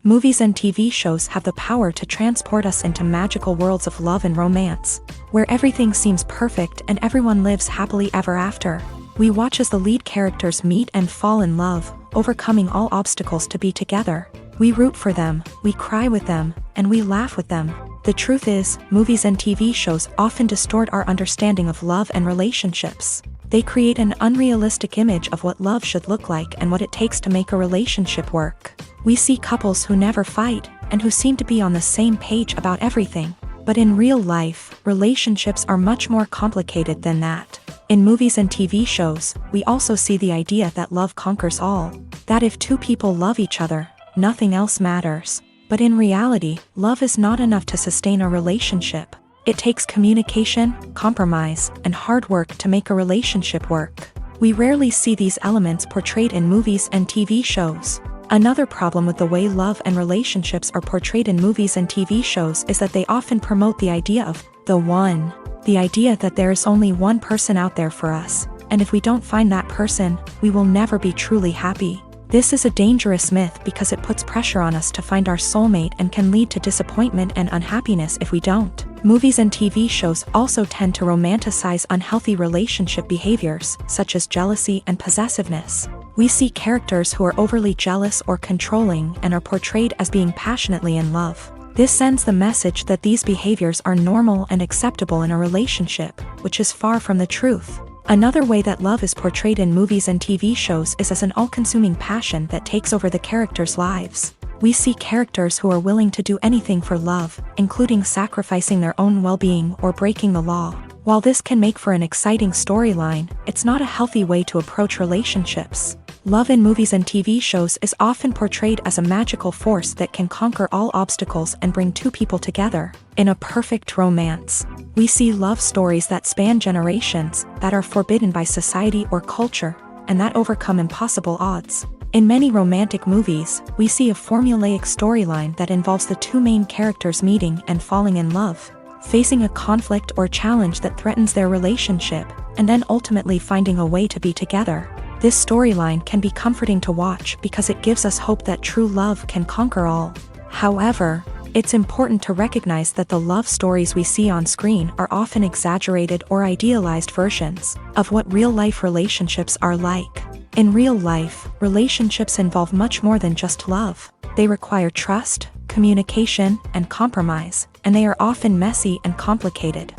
Movies and TV shows have the power to transport us into magical worlds of love and romance, where everything seems perfect and everyone lives happily ever after. We watch as the lead characters meet and fall in love, overcoming all obstacles to be together. We root for them, we cry with them, and we laugh with them. The truth is, movies and TV shows often distort our understanding of love and relationships. They create an unrealistic image of what love should look like and what it takes to make a relationship work. We see couples who never fight, and who seem to be on the same page about everything. But in real life, relationships are much more complicated than that. In movies and TV shows, we also see the idea that love conquers all. That if two people love each other, nothing else matters. But in reality, love is not enough to sustain a relationship. It takes communication, compromise, and hard work to make a relationship work. We rarely see these elements portrayed in movies and TV shows. Another problem with the way love and relationships are portrayed in movies and TV shows is that they often promote the idea of the one. The idea that there is only one person out there for us, and if we don't find that person, we will never be truly happy. This is a dangerous myth because it puts pressure on us to find our soulmate and can lead to disappointment and unhappiness if we don't. Movies and TV shows also tend to romanticize unhealthy relationship behaviors, such as jealousy and possessiveness. We see characters who are overly jealous or controlling and are portrayed as being passionately in love. This sends the message that these behaviors are normal and acceptable in a relationship, which is far from the truth. Another way that love is portrayed in movies and TV shows is as an all-consuming passion that takes over the characters' lives. We see characters who are willing to do anything for love, including sacrificing their own well-being or breaking the law. While this can make for an exciting storyline, it's not a healthy way to approach relationships. Love in movies and TV shows is often portrayed as a magical force that can conquer all obstacles and bring two people together. In a perfect romance, we see love stories that span generations, that are forbidden by society or culture, and that overcome impossible odds. In many romantic movies, we see a formulaic storyline that involves the two main characters meeting and falling in love, facing a conflict or challenge that threatens their relationship, and then ultimately finding a way to be together. This storyline can be comforting to watch because it gives us hope that true love can conquer all. However, It's important to recognize that the love stories we see on screen are often exaggerated or idealized versions of what real-life relationships are like. In real life, relationships involve much more than just love. They require trust, communication, and compromise, and they are often messy and complicated.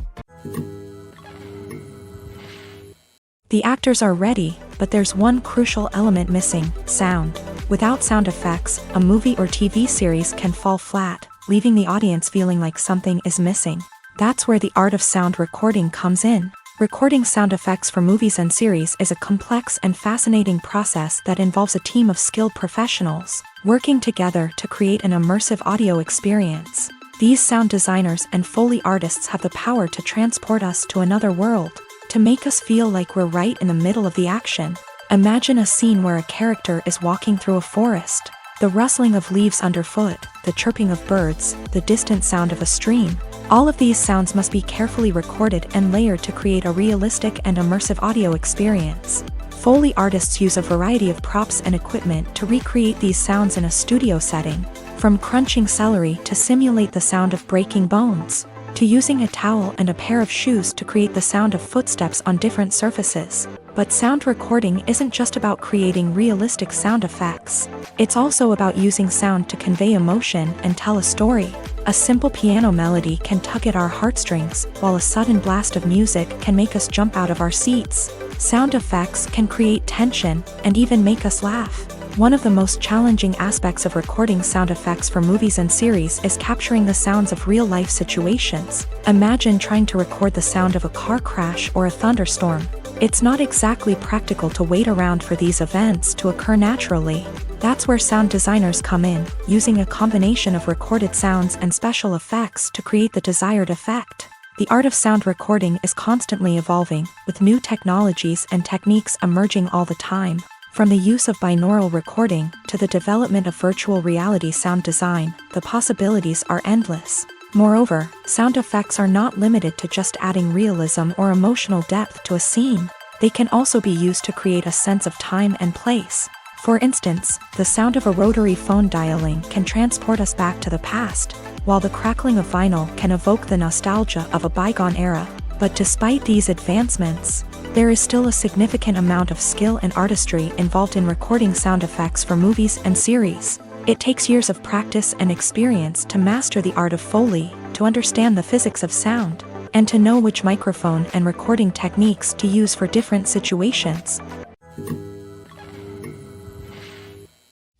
The actors are ready, but there's one crucial element missing: sound. Without sound effects, a movie or TV series can fall flat, leaving the audience feeling like something is missing. That's where the art of sound recording comes in. Recording sound effects for movies and series is a complex and fascinating process that involves a team of skilled professionals working together to create an immersive audio experience. These sound designers and Foley artists have the power to transport us to another world, to make us feel like we're right in the middle of the action. Imagine a scene where a character is walking through a forest. The rustling of leaves underfoot, the chirping of birds, the distant sound of a stream. All of these sounds must be carefully recorded and layered to create a realistic and immersive audio experience. Foley artists use a variety of props and equipment to recreate these sounds in a studio setting, from crunching celery to simulate the sound of breaking bones, to using a towel and a pair of shoes to create the sound of footsteps on different surfaces. But sound recording isn't just about creating realistic sound effects. It's also about using sound to convey emotion and tell a story. A simple piano melody can tug at our heartstrings, while a sudden blast of music can make us jump out of our seats. Sound effects can create tension and even make us laugh. One of the most challenging aspects of recording sound effects for movies and series is capturing the sounds of real-life situations. Imagine trying to record the sound of a car crash or a thunderstorm. It's not exactly practical to wait around for these events to occur naturally. That's where sound designers come in, using a combination of recorded sounds and special effects to create the desired effect. The art of sound recording is constantly evolving, with new technologies and techniques emerging all the time. From the use of binaural recording to the development of virtual reality sound design, the possibilities are endless. Moreover, sound effects are not limited to just adding realism or emotional depth to a scene. They can also be used to create a sense of time and place. For instance, the sound of a rotary phone dialing can transport us back to the past, while the crackling of vinyl can evoke the nostalgia of a bygone era. But despite these advancements, there is still a significant amount of skill and artistry involved in recording sound effects for movies and series. It takes years of practice and experience to master the art of Foley, to understand the physics of sound, and to know which microphone and recording techniques to use for different situations.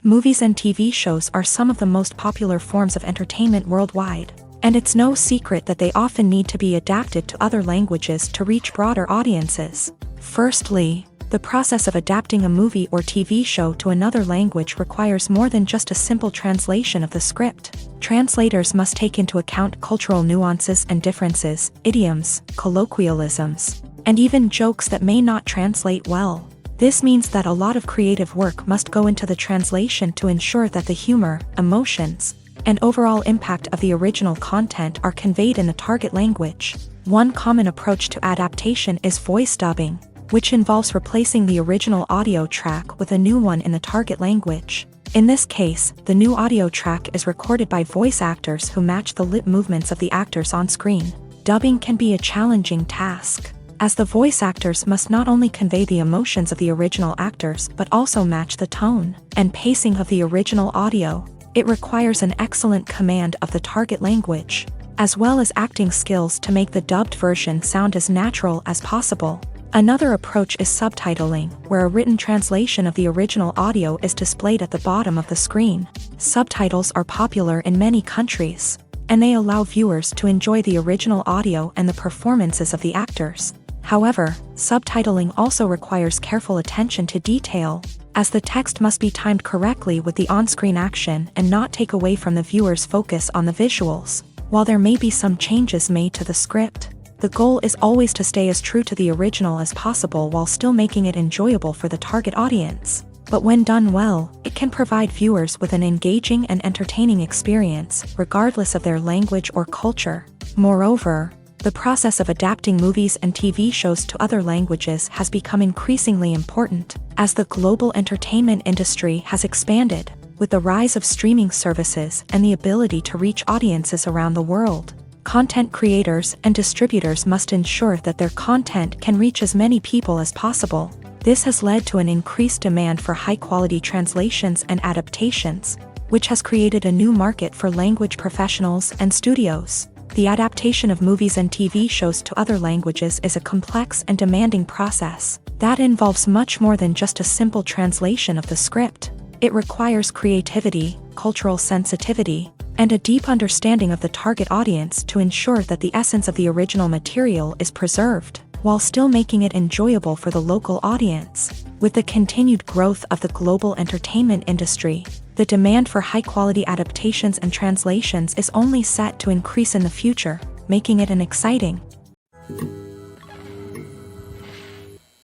Movies and TV shows are some of the most popular forms of entertainment worldwide, and it's no secret that they often need to be adapted to other languages to reach broader audiences. Firstly, the process of adapting a movie or TV show to another language requires more than just a simple translation of the script. Translators must take into account cultural nuances and differences, idioms, colloquialisms, and even jokes that may not translate well. This means that a lot of creative work must go into the translation to ensure that the humor, emotions, and overall impact of the original content are conveyed in the target language. One common approach to adaptation is voice dubbing, which involves replacing the original audio track with a new one in the target language. In this case, the new audio track is recorded by voice actors who match the lip movements of the actors on screen. Dubbing can be a challenging task, as the voice actors must not only convey the emotions of the original actors but also match the tone and pacing of the original audio. It requires an excellent command of the target language, as well as acting skills to make the dubbed version sound as natural as possible. Another approach is subtitling, where a written translation of the original audio is displayed at the bottom of the screen. Subtitles are popular in many countries, and they allow viewers to enjoy the original audio and the performances of the actors. However, subtitling also requires careful attention to detail, as the text must be timed correctly with the on-screen action and not take away from the viewer's focus on the visuals. While there may be some changes made to the script, the goal is always to stay as true to the original as possible while still making it enjoyable for the target audience. But when done well, it can provide viewers with an engaging and entertaining experience, regardless of their language or culture. Moreover, the process of adapting movies and TV shows to other languages has become increasingly important, as the global entertainment industry has expanded. With the rise of streaming services and the ability to reach audiences around the world, content creators and distributors must ensure that their content can reach as many people as possible. This has led to an increased demand for high-quality translations and adaptations, which has created a new market for language professionals and studios. The adaptation of movies and TV shows to other languages is a complex and demanding process that involves much more than just a simple translation of the script. It requires creativity, cultural sensitivity, and a deep understanding of the target audience to ensure that the essence of the original material is preserved, while still making it enjoyable for the local audience. With the continued growth of the global entertainment industry, the demand for high-quality adaptations and translations is only set to increase in the future, making it an exciting.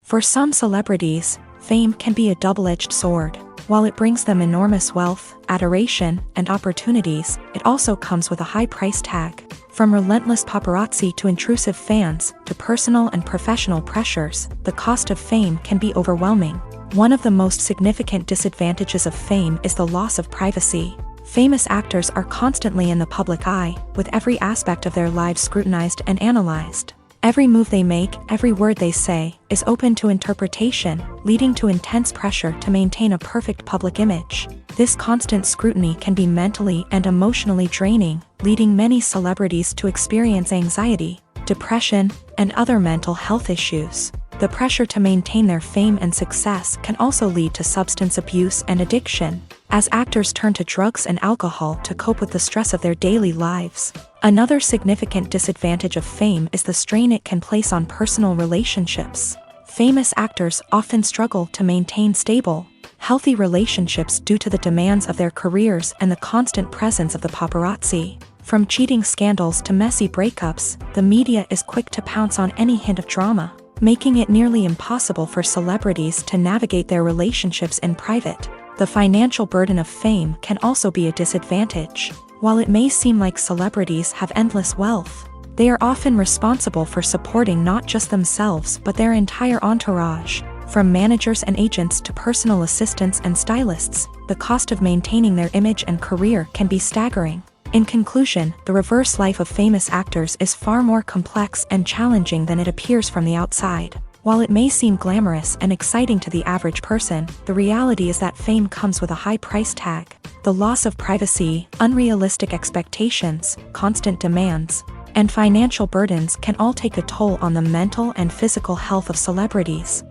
For some celebrities, fame can be a double-edged sword. While it brings them enormous wealth, adoration, and opportunities, it also comes with a high price tag. From relentless paparazzi to intrusive fans, to personal and professional pressures, the cost of fame can be overwhelming. One of the most significant disadvantages of fame is the loss of privacy. Famous actors are constantly in the public eye, with every aspect of their lives scrutinized and analyzed. Every move they make, every word they say, is open to interpretation, leading to intense pressure to maintain a perfect public image. This constant scrutiny can be mentally and emotionally draining, leading many celebrities to experience anxiety, depression, and other mental health issues. The pressure to maintain their fame and success can also lead to substance abuse and addiction, as actors turn to drugs and alcohol to cope with the stress of their daily lives. Another significant disadvantage of fame is the strain it can place on personal relationships. Famous actors often struggle to maintain stable, healthy relationships due to the demands of their careers and the constant presence of the paparazzi. From cheating scandals to messy breakups, the media is quick to pounce on any hint of drama, making it nearly impossible for celebrities to navigate their relationships in private. The financial burden of fame can also be a disadvantage. While it may seem like celebrities have endless wealth, they are often responsible for supporting not just themselves but their entire entourage. From managers and agents to personal assistants and stylists, the cost of maintaining their image and career can be staggering. In conclusion, the reverse life of famous actors is far more complex and challenging than it appears from the outside. While it may seem glamorous and exciting to the average person, the reality is that fame comes with a high price tag. The loss of privacy, unrealistic expectations, constant demands, and financial burdens can all take a toll on the mental and physical health of celebrities.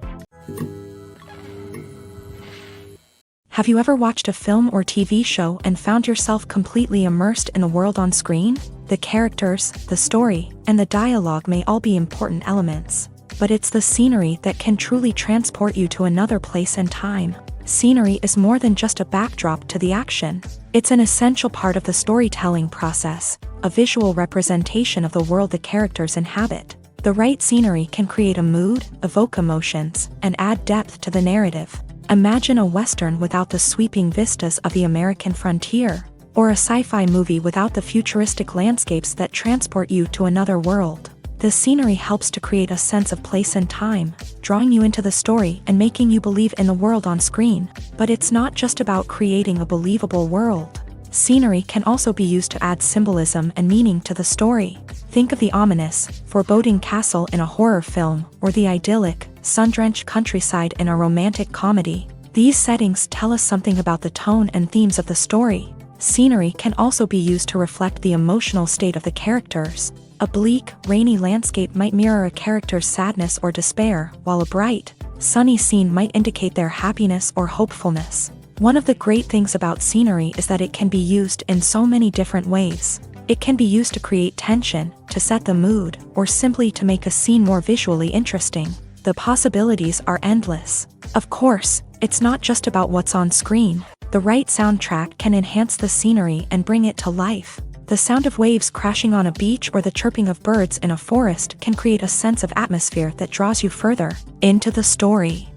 Have you ever watched a film or TV show and found yourself completely immersed in the world on screen? The characters, the story, and the dialogue may all be important elements, but it's the scenery that can truly transport you to another place and time. Scenery is more than just a backdrop to the action. It's an essential part of the storytelling process, a visual representation of the world the characters inhabit. The right scenery can create a mood, evoke emotions, and add depth to the narrative. Imagine a Western without the sweeping vistas of the American frontier, or a sci-fi movie without the futuristic landscapes that transport you to another world. The scenery helps to create a sense of place and time, drawing you into the story and making you believe in the world on screen. But it's not just about creating a believable world. Scenery can also be used to add symbolism and meaning to the story. Think of the ominous, foreboding castle in a horror film, or the idyllic, sun-drenched countryside in a romantic comedy. These settings tell us something about the tone and themes of the story. Scenery can also be used to reflect the emotional state of the characters. A bleak, rainy landscape might mirror a character's sadness or despair, while a bright, sunny scene might indicate their happiness or hopefulness. One of the great things about scenery is that it can be used in so many different ways. It can be used to create tension, to set the mood, or simply to make a scene more visually interesting. The possibilities are endless. Of course, it's not just about what's on screen. The right soundtrack can enhance the scenery and bring it to life. The sound of waves crashing on a beach or the chirping of birds in a forest can create a sense of atmosphere that draws you further into the story.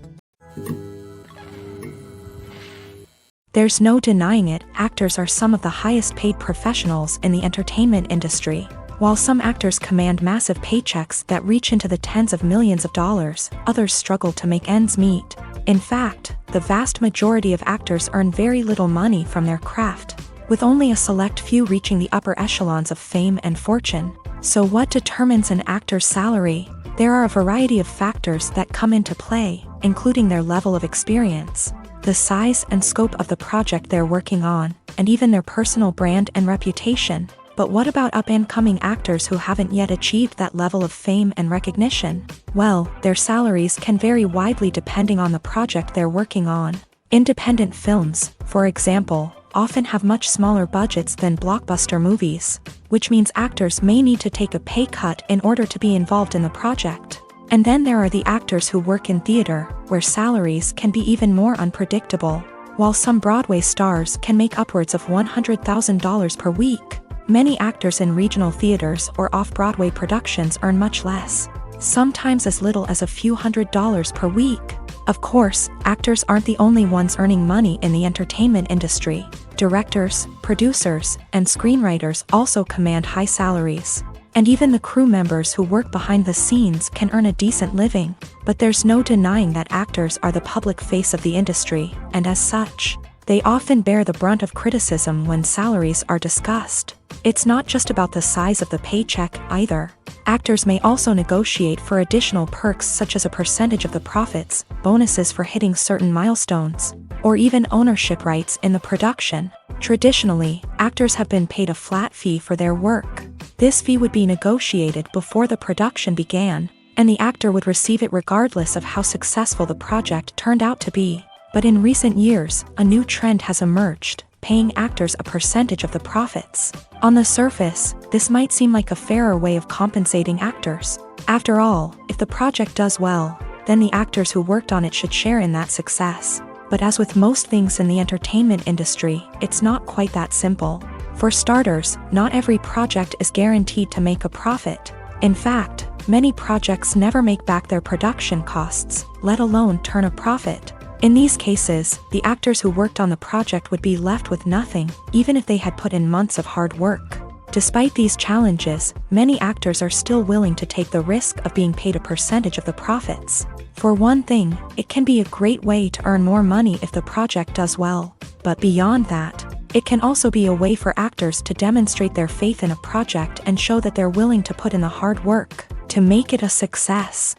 There's no denying it, actors are some of the highest paid professionals in the entertainment industry. While some actors command massive paychecks that reach into the tens of millions of dollars, others struggle to make ends meet. In fact, the vast majority of actors earn very little money from their craft, with only a select few reaching the upper echelons of fame and fortune. So what determines an actor's salary? There are a variety of factors that come into play, including their level of experience, the size and scope of the project they're working on, and even their personal brand and reputation. But what about up-and-coming actors who haven't yet achieved that level of fame and recognition? Well, their salaries can vary widely depending on the project they're working on. Independent films, for example, often have much smaller budgets than blockbuster movies, which means actors may need to take a pay cut in order to be involved in the project. And then there are the actors who work in theater, where salaries can be even more unpredictable. While some Broadway stars can make upwards of $100,000 per week, many actors in regional theaters or off-Broadway productions earn much less, sometimes as little as a few $100s per week. Of course, actors aren't the only ones earning money in the entertainment industry. Directors, producers, and screenwriters also command high salaries. And even the crew members who work behind the scenes can earn a decent living. But there's no denying that actors are the public face of the industry, and as such, they often bear the brunt of criticism when salaries are discussed. It's not just about the size of the paycheck either. Actors may also negotiate for additional perks such as a percentage of the profits, bonuses for hitting certain milestones, or even ownership rights in the production. Traditionally, actors have been paid a flat fee for their work. This fee would be negotiated before the production began, and the actor would receive it regardless of how successful the project turned out to be. But in recent years, a new trend has emerged, paying actors a percentage of the profits. On the surface, this might seem like a fairer way of compensating actors. After all, if the project does well, then the actors who worked on it should share in that success. But as with most things in the entertainment industry, it's not quite that simple. For starters, not every project is guaranteed to make a profit. In fact, many projects never make back their production costs, let alone turn a profit. In these cases, the actors who worked on the project would be left with nothing, even if they had put in months of hard work. Despite these challenges, many actors are still willing to take the risk of being paid a percentage of the profits. For one thing, it can be a great way to earn more money if the project does well. But beyond that, it can also be a way for actors to demonstrate their faith in a project and show that they're willing to put in the hard work to make it a success.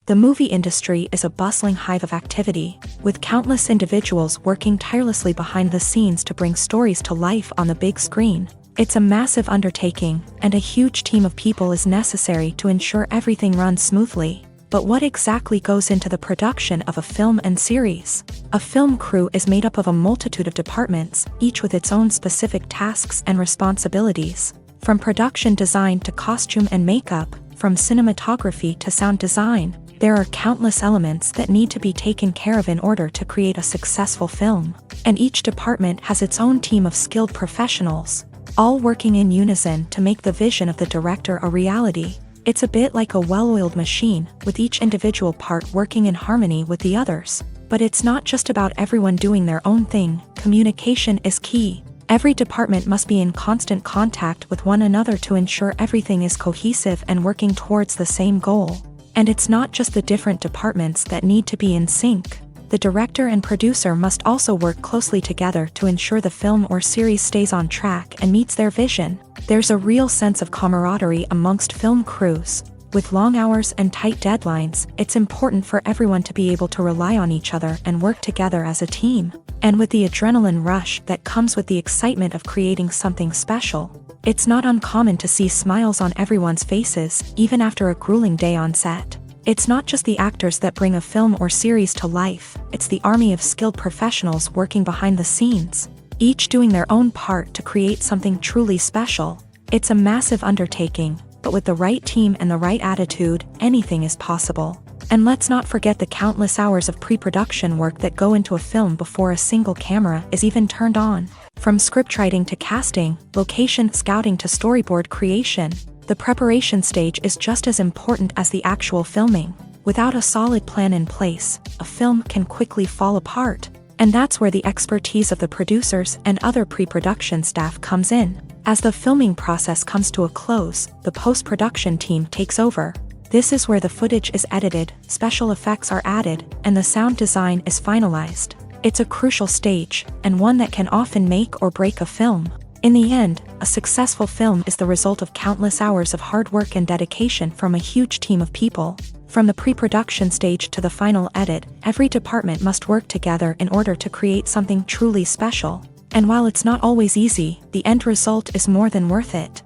The movie industry is a bustling hive of activity, with countless individuals working tirelessly behind the scenes to bring stories to life on the big screen. It's a massive undertaking, and a huge team of people is necessary to ensure everything runs smoothly. But what exactly goes into the production of a film and series? A film crew is made up of a multitude of departments, each with its own specific tasks and responsibilities. From production design to costume and makeup, from cinematography to sound design, there are countless elements that need to be taken care of in order to create a successful film. And each department has its own team of skilled professionals, all working in unison to make the vision of the director a reality. It's a bit like a well-oiled machine, with each individual part working in harmony with the others. But it's not just about everyone doing their own thing. Communication is key. Every department must be in constant contact with one another to ensure everything is cohesive and working towards the same goal. And it's not just the different departments that need to be in sync. The director and producer must also work closely together to ensure the film or series stays on track and meets their vision. There's a real sense of camaraderie amongst film crews. With long hours and tight deadlines, it's important for everyone to be able to rely on each other and work together as a team. And with the adrenaline rush that comes with the excitement of creating something special, it's not uncommon to see smiles on everyone's faces, even after a grueling day on set. It's not just the actors that bring a film or series to life, it's the army of skilled professionals working behind the scenes, each doing their own part to create something truly special. It's a massive undertaking, but with the right team and the right attitude, anything is possible. And let's not forget the countless hours of pre-production work that go into a film before a single camera is even turned on. From scriptwriting to casting, location scouting to storyboard creation, the preparation stage is just as important as the actual filming. Without a solid plan in place, a film can quickly fall apart. And that's where the expertise of the producers and other pre-production staff comes in. As the filming process comes to a close, the post-production team takes over. This is where the footage is edited, special effects are added, and the sound design is finalized. It's a crucial stage, and one that can often make or break a film. In the end, a successful film is the result of countless hours of hard work and dedication from a huge team of people. From the pre-production stage to the final edit, every department must work together in order to create something truly special. And while it's not always easy, the end result is more than worth it.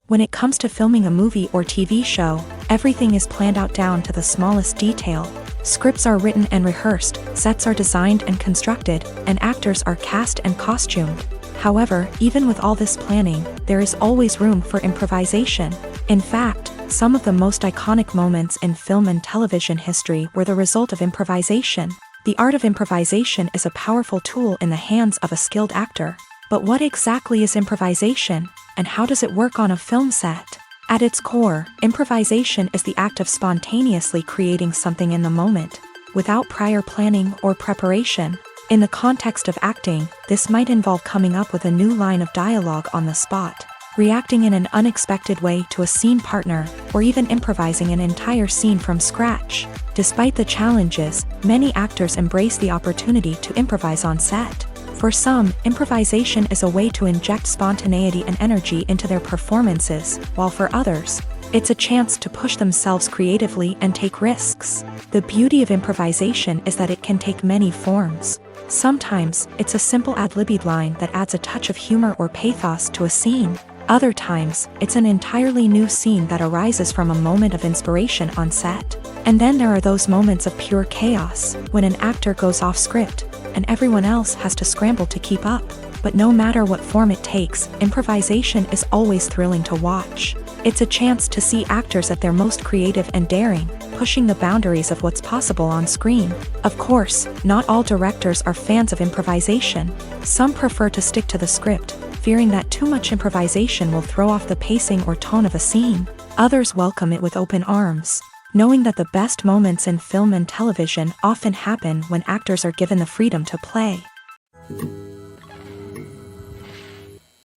When it comes to filming a movie or TV show, everything is planned out down to the smallest detail. Scripts are written and rehearsed, sets are designed and constructed, and actors are cast and costumed. However, even with all this planning, there is always room for improvisation. In fact, some of the most iconic moments in film and television history were the result of improvisation. The art of improvisation is a powerful tool in the hands of a skilled actor. But what exactly is improvisation, and how does it work on a film set? At its core, improvisation is the act of spontaneously creating something in the moment, without prior planning or preparation. In the context of acting, this might involve coming up with a new line of dialogue on the spot, reacting in an unexpected way to a scene partner, or even improvising an entire scene from scratch. Despite the challenges, many actors embrace the opportunity to improvise on set. For some, improvisation is a way to inject spontaneity and energy into their performances, while for others, it's a chance to push themselves creatively and take risks. The beauty of improvisation is that it can take many forms. Sometimes, it's a simple ad-libbed line that adds a touch of humor or pathos to a scene. Other times, it's an entirely new scene that arises from a moment of inspiration on set. And then there are those moments of pure chaos, when an actor goes off script, and everyone else has to scramble to keep up. But no matter what form it takes, improvisation is always thrilling to watch. It's a chance to see actors at their most creative and daring, pushing the boundaries of what's possible on screen. Of course, not all directors are fans of improvisation. Some prefer to stick to the script, fearing that too much improvisation will throw off the pacing or tone of a scene. Others welcome it with open arms, knowing that the best moments in film and television often happen when actors are given the freedom to play.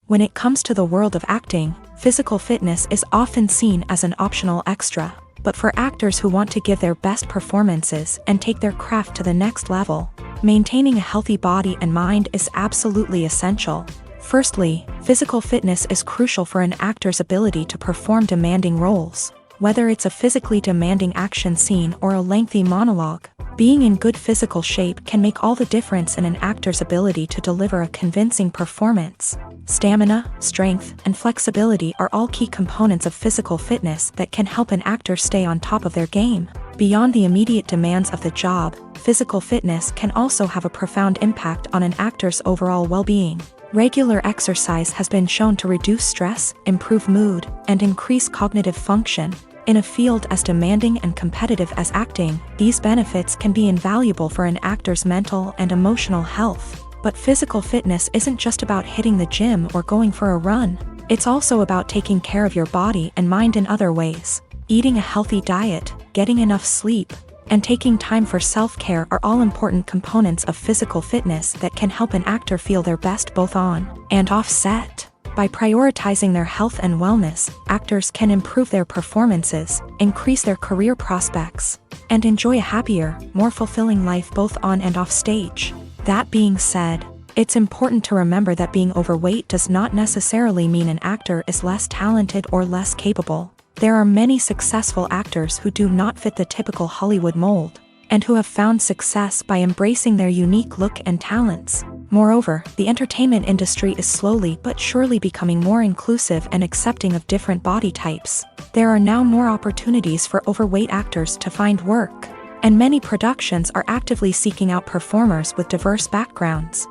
When it comes to the world of acting, physical fitness is often seen as an optional extra. But for actors who want to give their best performances and take their craft to the next level, maintaining a healthy body and mind is absolutely essential. Firstly, physical fitness is crucial for an actor's ability to perform demanding roles. Whether it's a physically demanding action scene or a lengthy monologue, being in good physical shape can make all the difference in an actor's ability to deliver a convincing performance. Stamina, strength, and flexibility are all key components of physical fitness that can help an actor stay on top of their game. Beyond the immediate demands of the job, physical fitness can also have a profound impact on an actor's overall well-being. Regular exercise has been shown to reduce stress, improve mood, and increase cognitive function. In a field as demanding and competitive as acting, these benefits can be invaluable for an actor's mental and emotional health. But physical fitness isn't just about hitting the gym or going for a run. It's also about taking care of your body and mind in other ways. Eating a healthy diet, getting enough sleep, and taking time for self-care are all important components of physical fitness that can help an actor feel their best both on and off set. By prioritizing their health and wellness, actors can improve their performances, increase their career prospects, and enjoy a happier, more fulfilling life both on and off stage. That being said, it's important to remember that being overweight does not necessarily mean an actor is less talented or less capable. There are many successful actors who do not fit the typical Hollywood mold, and who have found success by embracing their unique look and talents. Moreover, the entertainment industry is slowly but surely becoming more inclusive and accepting of different body types. There are now more opportunities for overweight actors to find work, and many productions are actively seeking out performers with diverse backgrounds.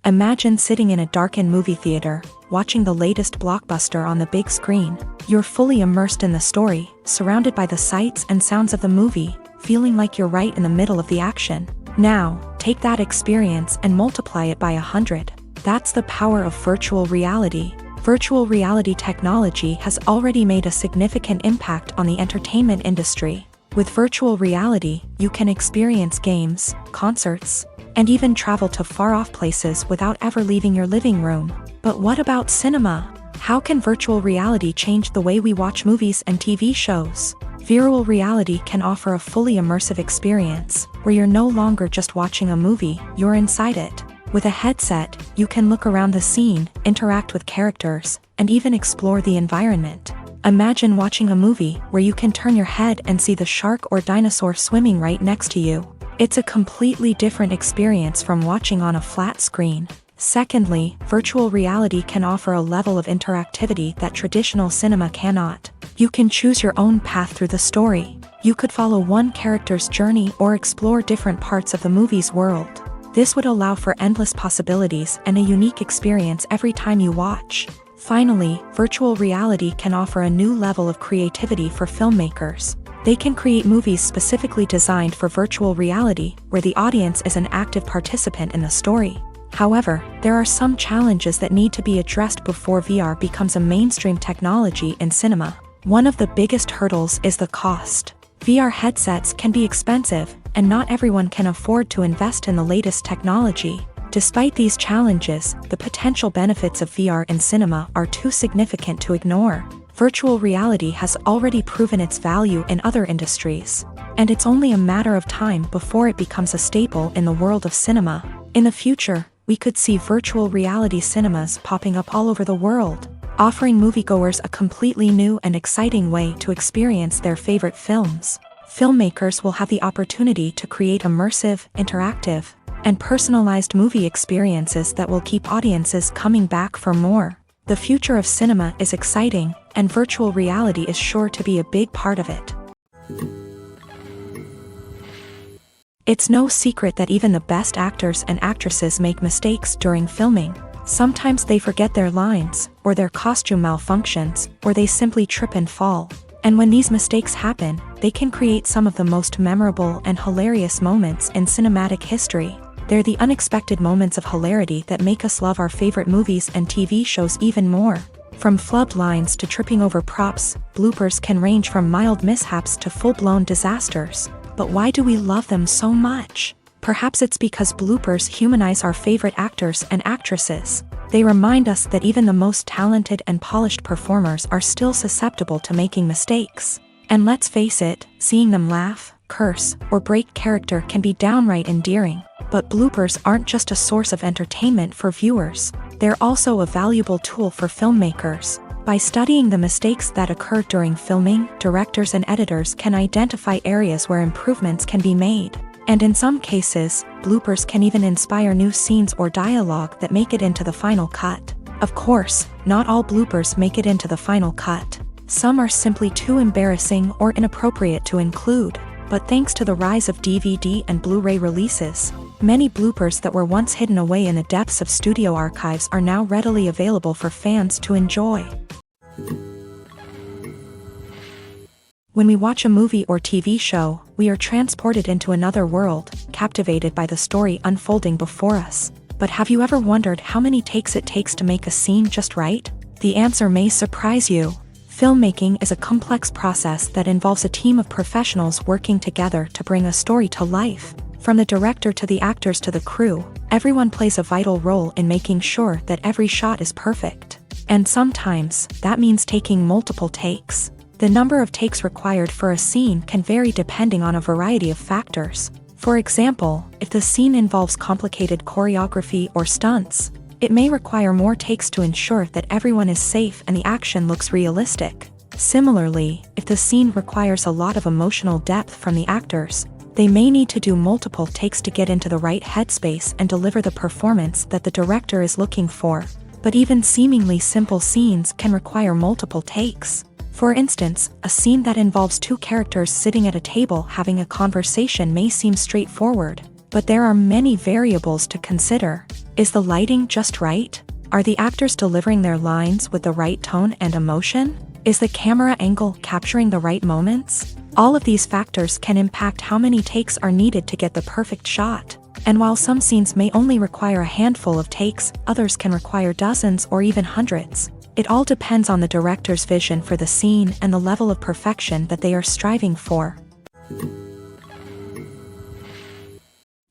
Imagine sitting in a darkened movie theater, watching the latest blockbuster on the big screen. You're fully immersed in the story, surrounded by the sights and sounds of the movie, feeling like you're right in the middle of the action. Now, take that experience and multiply it by 100. That's the power of virtual reality. Virtual reality technology has already made a significant impact on the entertainment industry. With virtual reality, you can experience games, concerts, and even travel to far-off places without ever leaving your living room. But what about cinema? How can virtual reality change the way we watch movies and TV shows? Virtual reality can offer a fully immersive experience, where you're no longer just watching a movie, you're inside it. With a headset, you can look around the scene, interact with characters, and even explore the environment. Imagine watching a movie where you can turn your head and see the shark or dinosaur swimming right next to you. It's a completely different experience from watching on a flat screen. Secondly, virtual reality can offer a level of interactivity that traditional cinema cannot. You can choose your own path through the story. You could follow one character's journey or explore different parts of the movie's world. This would allow for endless possibilities and a unique experience every time you watch. Finally, virtual reality can offer a new level of creativity for filmmakers. They can create movies specifically designed for virtual reality, where the audience is an active participant in the story. However, there are some challenges that need to be addressed before VR becomes a mainstream technology in cinema. One of the biggest hurdles is the cost. VR headsets can be expensive, and not everyone can afford to invest in the latest technology. Despite these challenges, the potential benefits of VR in cinema are too significant to ignore. Virtual reality has already proven its value in other industries, and it's only a matter of time before it becomes a staple in the world of cinema. In the future, we could see virtual reality cinemas popping up all over the world, offering moviegoers a completely new and exciting way to experience their favorite films. Filmmakers will have the opportunity to create immersive, interactive, and personalized movie experiences that will keep audiences coming back for more. The future of cinema is exciting, and virtual reality is sure to be a big part of it. It's no secret that even the best actors and actresses make mistakes during filming. Sometimes they forget their lines, or their costume malfunctions, or they simply trip and fall. And when these mistakes happen, they can create some of the most memorable and hilarious moments in cinematic history. They're the unexpected moments of hilarity that make us love our favorite movies and TV shows even more. From flubbed lines to tripping over props, bloopers can range from mild mishaps to full-blown disasters. But why do we love them so much? Perhaps it's because bloopers humanize our favorite actors and actresses. They remind us that even the most talented and polished performers are still susceptible to making mistakes. And let's face it, seeing them laugh, curse, or break character can be downright endearing. But bloopers aren't just a source of entertainment for viewers. They're also a valuable tool for filmmakers. By studying the mistakes that occur during filming, directors and editors can identify areas where improvements can be made. And in some cases, bloopers can even inspire new scenes or dialogue that make it into the final cut. Of course, not all bloopers make it into the final cut. Some are simply too embarrassing or inappropriate to include. But thanks to the rise of DVD and Blu-ray releases, many bloopers that were once hidden away in the depths of studio archives are now readily available for fans to enjoy. When we watch a movie or TV show, we are transported into another world, captivated by the story unfolding before us. But have you ever wondered how many takes it takes to make a scene just right? The answer may surprise you. Filmmaking is a complex process that involves a team of professionals working together to bring a story to life. From the director to the actors to the crew, everyone plays a vital role in making sure that every shot is perfect. And sometimes, that means taking multiple takes. The number of takes required for a scene can vary depending on a variety of factors. For example, if the scene involves complicated choreography or stunts, it may require more takes to ensure that everyone is safe and the action looks realistic. Similarly, if the scene requires a lot of emotional depth from the actors, they may need to do multiple takes to get into the right headspace and deliver the performance that the director is looking for. But even seemingly simple scenes can require multiple takes. For instance, a scene that involves two characters sitting at a table having a conversation may seem straightforward, but there are many variables to consider. Is the lighting just right? Are the actors delivering their lines with the right tone and emotion? Is the camera angle capturing the right moments? All of these factors can impact how many takes are needed to get the perfect shot. And while some scenes may only require a handful of takes, others can require dozens or even hundreds. It all depends on the director's vision for the scene and the level of perfection that they are striving for.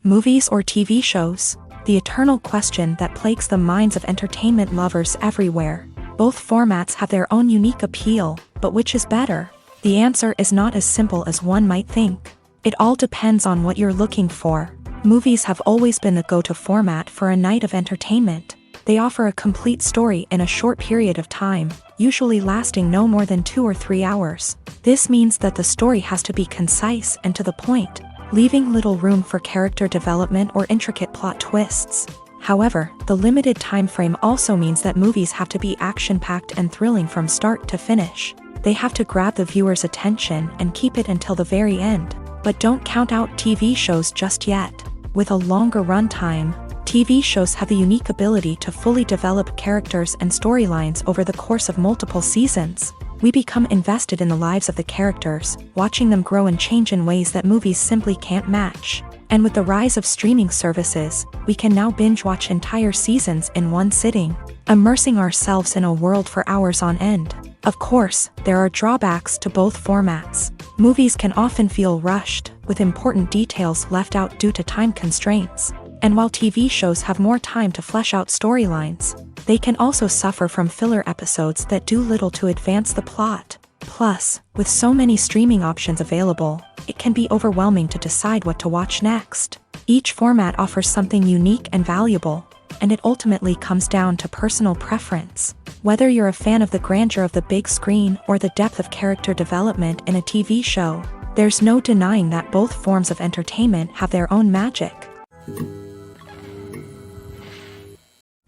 Movies or TV shows? The eternal question that plagues the minds of entertainment lovers everywhere. Both formats have their own unique appeal, but which is better? The answer is not as simple as one might think. It all depends on what you're looking for. Movies have always been the go-to format for a night of entertainment. They offer a complete story in a short period of time, usually lasting no more than 2 or 3 hours. This means that the story has to be concise and to the point, leaving little room for character development or intricate plot twists. However, the limited time frame also means that movies have to be action-packed and thrilling from start to finish. They have to grab the viewer's attention and keep it until the very end. But don't count out TV shows just yet. With a longer runtime, TV shows have the unique ability to fully develop characters and storylines over the course of multiple seasons. We become invested in the lives of the characters, watching them grow and change in ways that movies simply can't match. And with the rise of streaming services, we can now binge-watch entire seasons in one sitting, immersing ourselves in a world for hours on end. Of course, there are drawbacks to both formats. Movies can often feel rushed, with important details left out due to time constraints. And while TV shows have more time to flesh out storylines, they can also suffer from filler episodes that do little to advance the plot. Plus, with so many streaming options available, it can be overwhelming to decide what to watch next. Each format offers something unique and valuable, and it ultimately comes down to personal preference. Whether you're a fan of the grandeur of the big screen or the depth of character development in a TV show, there's no denying that both forms of entertainment have their own magic.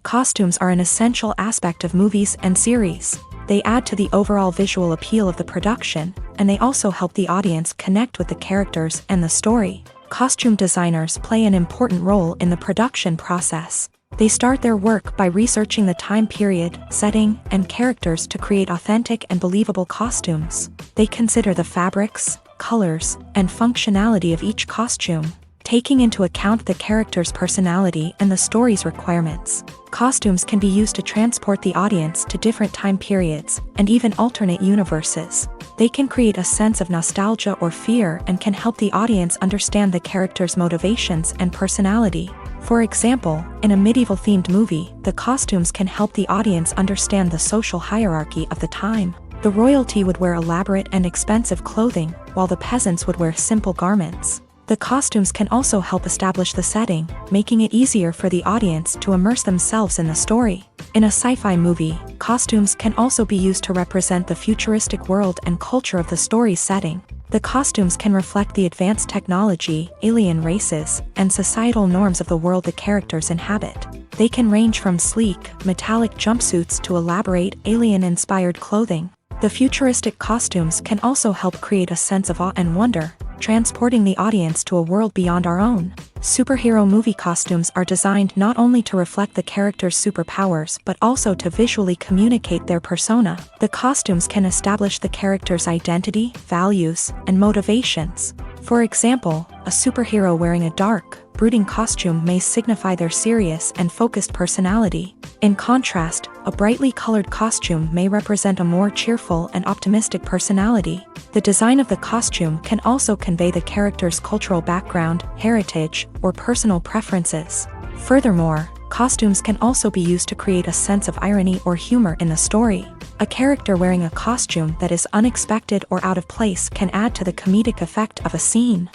Costumes are an essential aspect of movies and series. They add to the overall visual appeal of the production, and they also help the audience connect with the characters and the story. Costume designers play an important role in the production process. They start their work by researching the time period, setting, and characters to create authentic and believable costumes. They consider the fabrics, colors, and functionality of each costume, taking into account the character's personality and the story's requirements. Costumes can be used to transport the audience to different time periods and even alternate universes. They can create a sense of nostalgia or fear and can help the audience understand the character's motivations and personality. For example, in a medieval-themed movie, the costumes can help the audience understand the social hierarchy of the time. The royalty would wear elaborate and expensive clothing, while the peasants would wear simple garments. The costumes can also help establish the setting, making it easier for the audience to immerse themselves in the story. In a sci-fi movie, costumes can also be used to represent the futuristic world and culture of the story's setting. The costumes can reflect the advanced technology, alien races, and societal norms of the world the characters inhabit. They can range from sleek, metallic jumpsuits to elaborate, alien-inspired clothing. The futuristic costumes can also help create a sense of awe and wonder, transporting the audience to a world beyond our own. Superhero movie costumes are designed not only to reflect the character's superpowers but also to visually communicate their persona. The costumes can establish the character's identity, values, and motivations. For example, a superhero wearing a dark, brooding costume may signify their serious and focused personality. In contrast, a brightly colored costume may represent a more cheerful and optimistic personality. The design of the costume can also convey the character's cultural background, heritage, or personal preferences. Furthermore, costumes can also be used to create a sense of irony or humor in the story. A character wearing a costume that is unexpected or out of place can add to the comedic effect of a scene.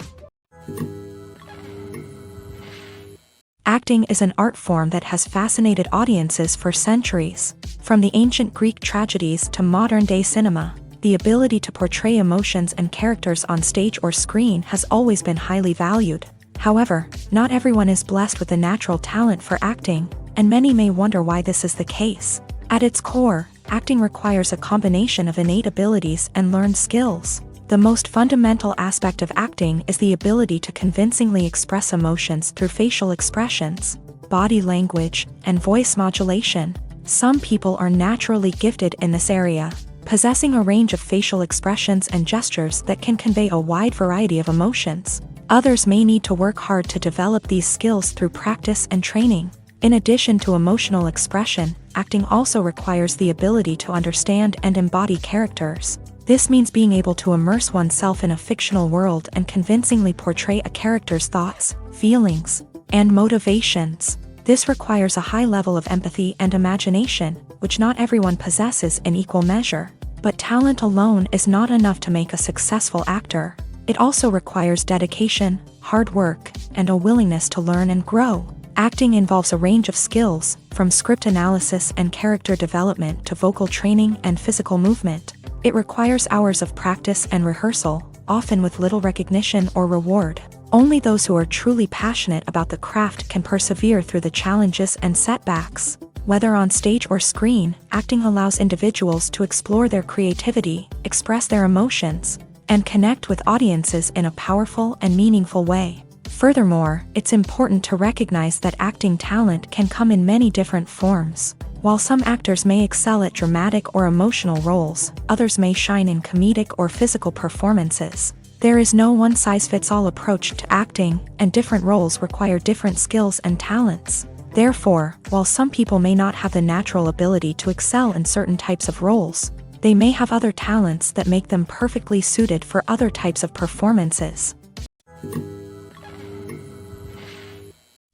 Acting is an art form that has fascinated audiences for centuries. From the ancient Greek tragedies to modern-day cinema, the ability to portray emotions and characters on stage or screen has always been highly valued. However, not everyone is blessed with the natural talent for acting, and many may wonder why this is the case. At its core, acting requires a combination of innate abilities and learned skills. The most fundamental aspect of acting is the ability to convincingly express emotions through facial expressions, body language, and voice modulation. Some people are naturally gifted in this area, possessing a range of facial expressions and gestures that can convey a wide variety of emotions. Others may need to work hard to develop these skills through practice and training. In addition to emotional expression, acting also requires the ability to understand and embody characters. This means being able to immerse oneself in a fictional world and convincingly portray a character's thoughts, feelings, and motivations. This requires a high level of empathy and imagination, which not everyone possesses in equal measure. But talent alone is not enough to make a successful actor. It also requires dedication, hard work, and a willingness to learn and grow. Acting involves a range of skills, from script analysis and character development to vocal training and physical movement. It requires hours of practice and rehearsal, often with little recognition or reward. Only those who are truly passionate about the craft can persevere through the challenges and setbacks. Whether on stage or screen, acting allows individuals to explore their creativity, express their emotions, and connect with audiences in a powerful and meaningful way. Furthermore, it's important to recognize that acting talent can come in many different forms. While some actors may excel at dramatic or emotional roles, others may shine in comedic or physical performances. There is no one-size-fits-all approach to acting, and different roles require different skills and talents. Therefore, while some people may not have the natural ability to excel in certain types of roles, they may have other talents that make them perfectly suited for other types of performances.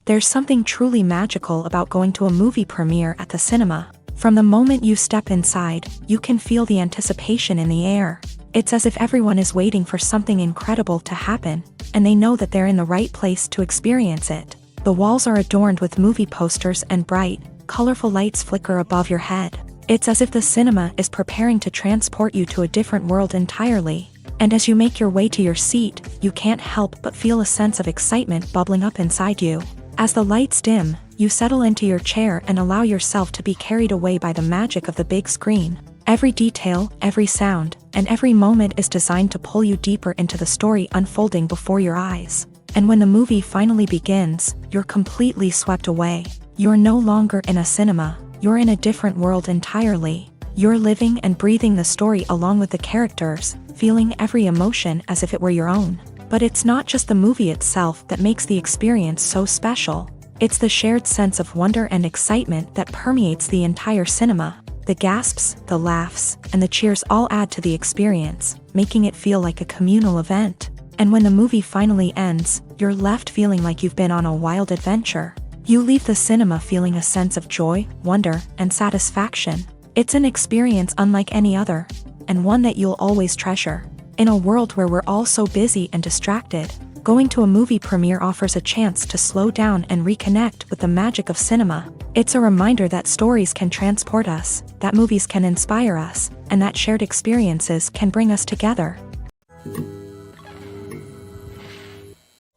There's something truly magical about going to a movie premiere at the cinema. From the moment you step inside, you can feel the anticipation in the air. It's as if everyone is waiting for something incredible to happen, and they know that they're in the right place to experience it. The walls are adorned with movie posters and bright, colorful lights flicker above your head. It's as if the cinema is preparing to transport you to a different world entirely. And as you make your way to your seat, you can't help but feel a sense of excitement bubbling up inside you. As the lights dim, you settle into your chair and allow yourself to be carried away by the magic of the big screen. Every detail, every sound, and every moment is designed to pull you deeper into the story unfolding before your eyes. And when the movie finally begins, you're completely swept away. You're no longer in a cinema, you're in a different world entirely. You're living and breathing the story along with the characters, feeling every emotion as if it were your own. But it's not just the movie itself that makes the experience so special. It's the shared sense of wonder and excitement that permeates the entire cinema. The gasps, the laughs, and the cheers all add to the experience, making it feel like a communal event. And when the movie finally ends, you're left feeling like you've been on a wild adventure. You leave the cinema feeling a sense of joy, wonder, and satisfaction. It's an experience unlike any other, and one that you'll always treasure. In a world where we're all so busy and distracted, going to a movie premiere offers a chance to slow down and reconnect with the magic of cinema. It's a reminder that stories can transport us, that movies can inspire us, and that shared experiences can bring us together.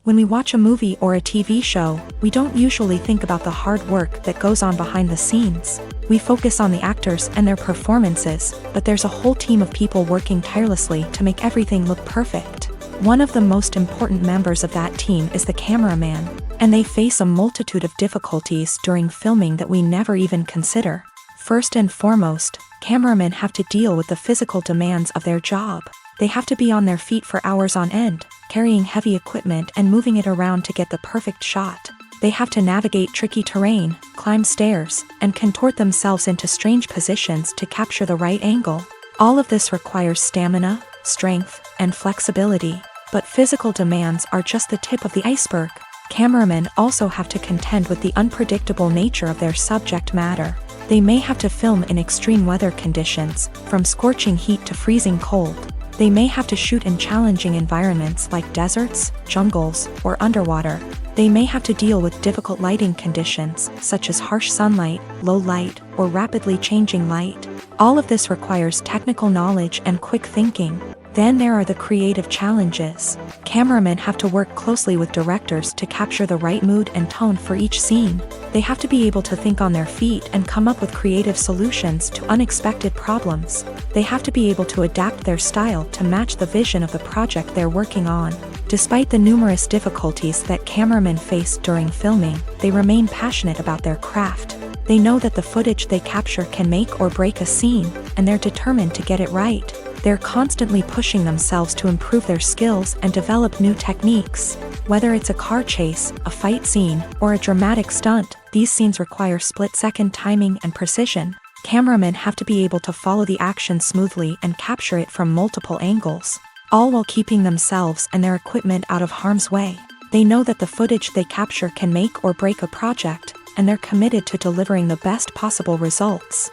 When we watch a movie or a TV show, we don't usually think about the hard work that goes on behind the scenes. We focus on the actors and their performances, but there's a whole team of people working tirelessly to make everything look perfect. One of the most important members of that team is the cameraman, and they face a multitude of difficulties during filming that we never even consider. First and foremost, cameramen have to deal with the physical demands of their job. They have to be on their feet for hours on end, carrying heavy equipment and moving it around to get the perfect shot. They have to navigate tricky terrain, climb stairs, and contort themselves into strange positions to capture the right angle. All of this requires stamina, strength, and flexibility. But physical demands are just the tip of the iceberg. Cameramen also have to contend with the unpredictable nature of their subject matter. They may have to film in extreme weather conditions, from scorching heat to freezing cold. They may have to shoot in challenging environments like deserts, jungles, or underwater. They may have to deal with difficult lighting conditions, such as harsh sunlight, low light, or rapidly changing light. All of this requires technical knowledge and quick thinking. Then there are the creative challenges. Cameramen have to work closely with directors to capture the right mood and tone for each scene. They have to be able to think on their feet and come up with creative solutions to unexpected problems. They have to be able to adapt their style to match the vision of the project they're working on. Despite the numerous difficulties that cameramen face during filming, they remain passionate about their craft. They know that the footage they capture can make or break a scene, and they're determined to get it right. They're constantly pushing themselves to improve their skills and develop new techniques. Whether it's a car chase, a fight scene, or a dramatic stunt, these scenes require split-second timing and precision. Cameramen have to be able to follow the action smoothly and capture it from multiple angles, all while keeping themselves and their equipment out of harm's way. They know that the footage they capture can make or break a project, and they're committed to delivering the best possible results.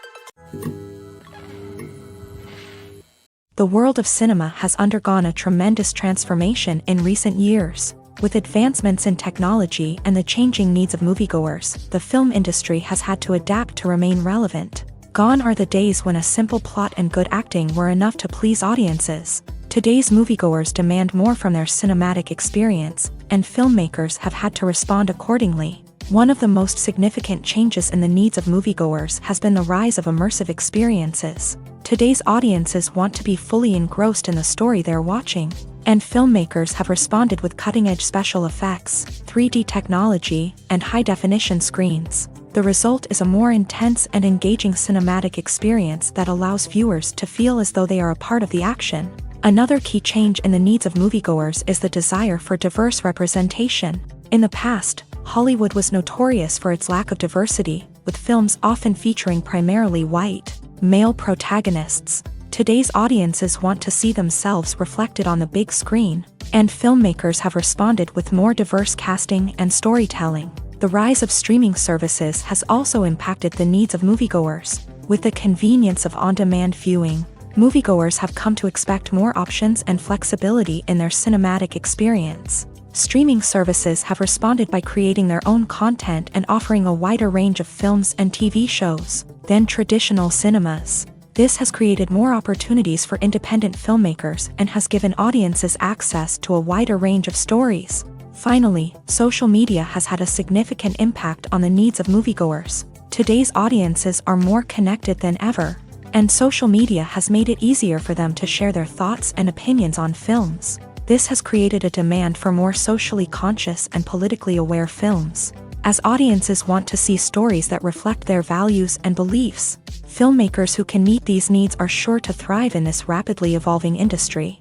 The world of cinema has undergone a tremendous transformation in recent years. With advancements in technology and the changing needs of moviegoers, the film industry has had to adapt to remain relevant. Gone are the days when a simple plot and good acting were enough to please audiences. Today's moviegoers demand more from their cinematic experience, and filmmakers have had to respond accordingly. One of the most significant changes in the needs of moviegoers has been the rise of immersive experiences. Today's audiences want to be fully engrossed in the story they're watching, and filmmakers have responded with cutting-edge special effects, 3D technology, and high-definition screens. The result is a more intense and engaging cinematic experience that allows viewers to feel as though they are a part of the action. Another key change in the needs of moviegoers is the desire for diverse representation. In the past, Hollywood was notorious for its lack of diversity, with films often featuring primarily white, male protagonists. Today's audiences want to see themselves reflected on the big screen, and filmmakers have responded with more diverse casting and storytelling. The rise of streaming services has also impacted the needs of moviegoers. With the convenience of on-demand viewing, moviegoers have come to expect more options and flexibility in their cinematic experience. Streaming services have responded by creating their own content and offering a wider range of films and TV shows than traditional cinemas. This has created more opportunities for independent filmmakers and has given audiences access to a wider range of stories. Finally, social media has had a significant impact on the needs of moviegoers. Today's audiences are more connected than ever, and social media has made it easier for them to share their thoughts and opinions on films. This has created a demand for more socially conscious and politically aware films. As audiences want to see stories that reflect their values and beliefs, filmmakers who can meet these needs are sure to thrive in this rapidly evolving industry.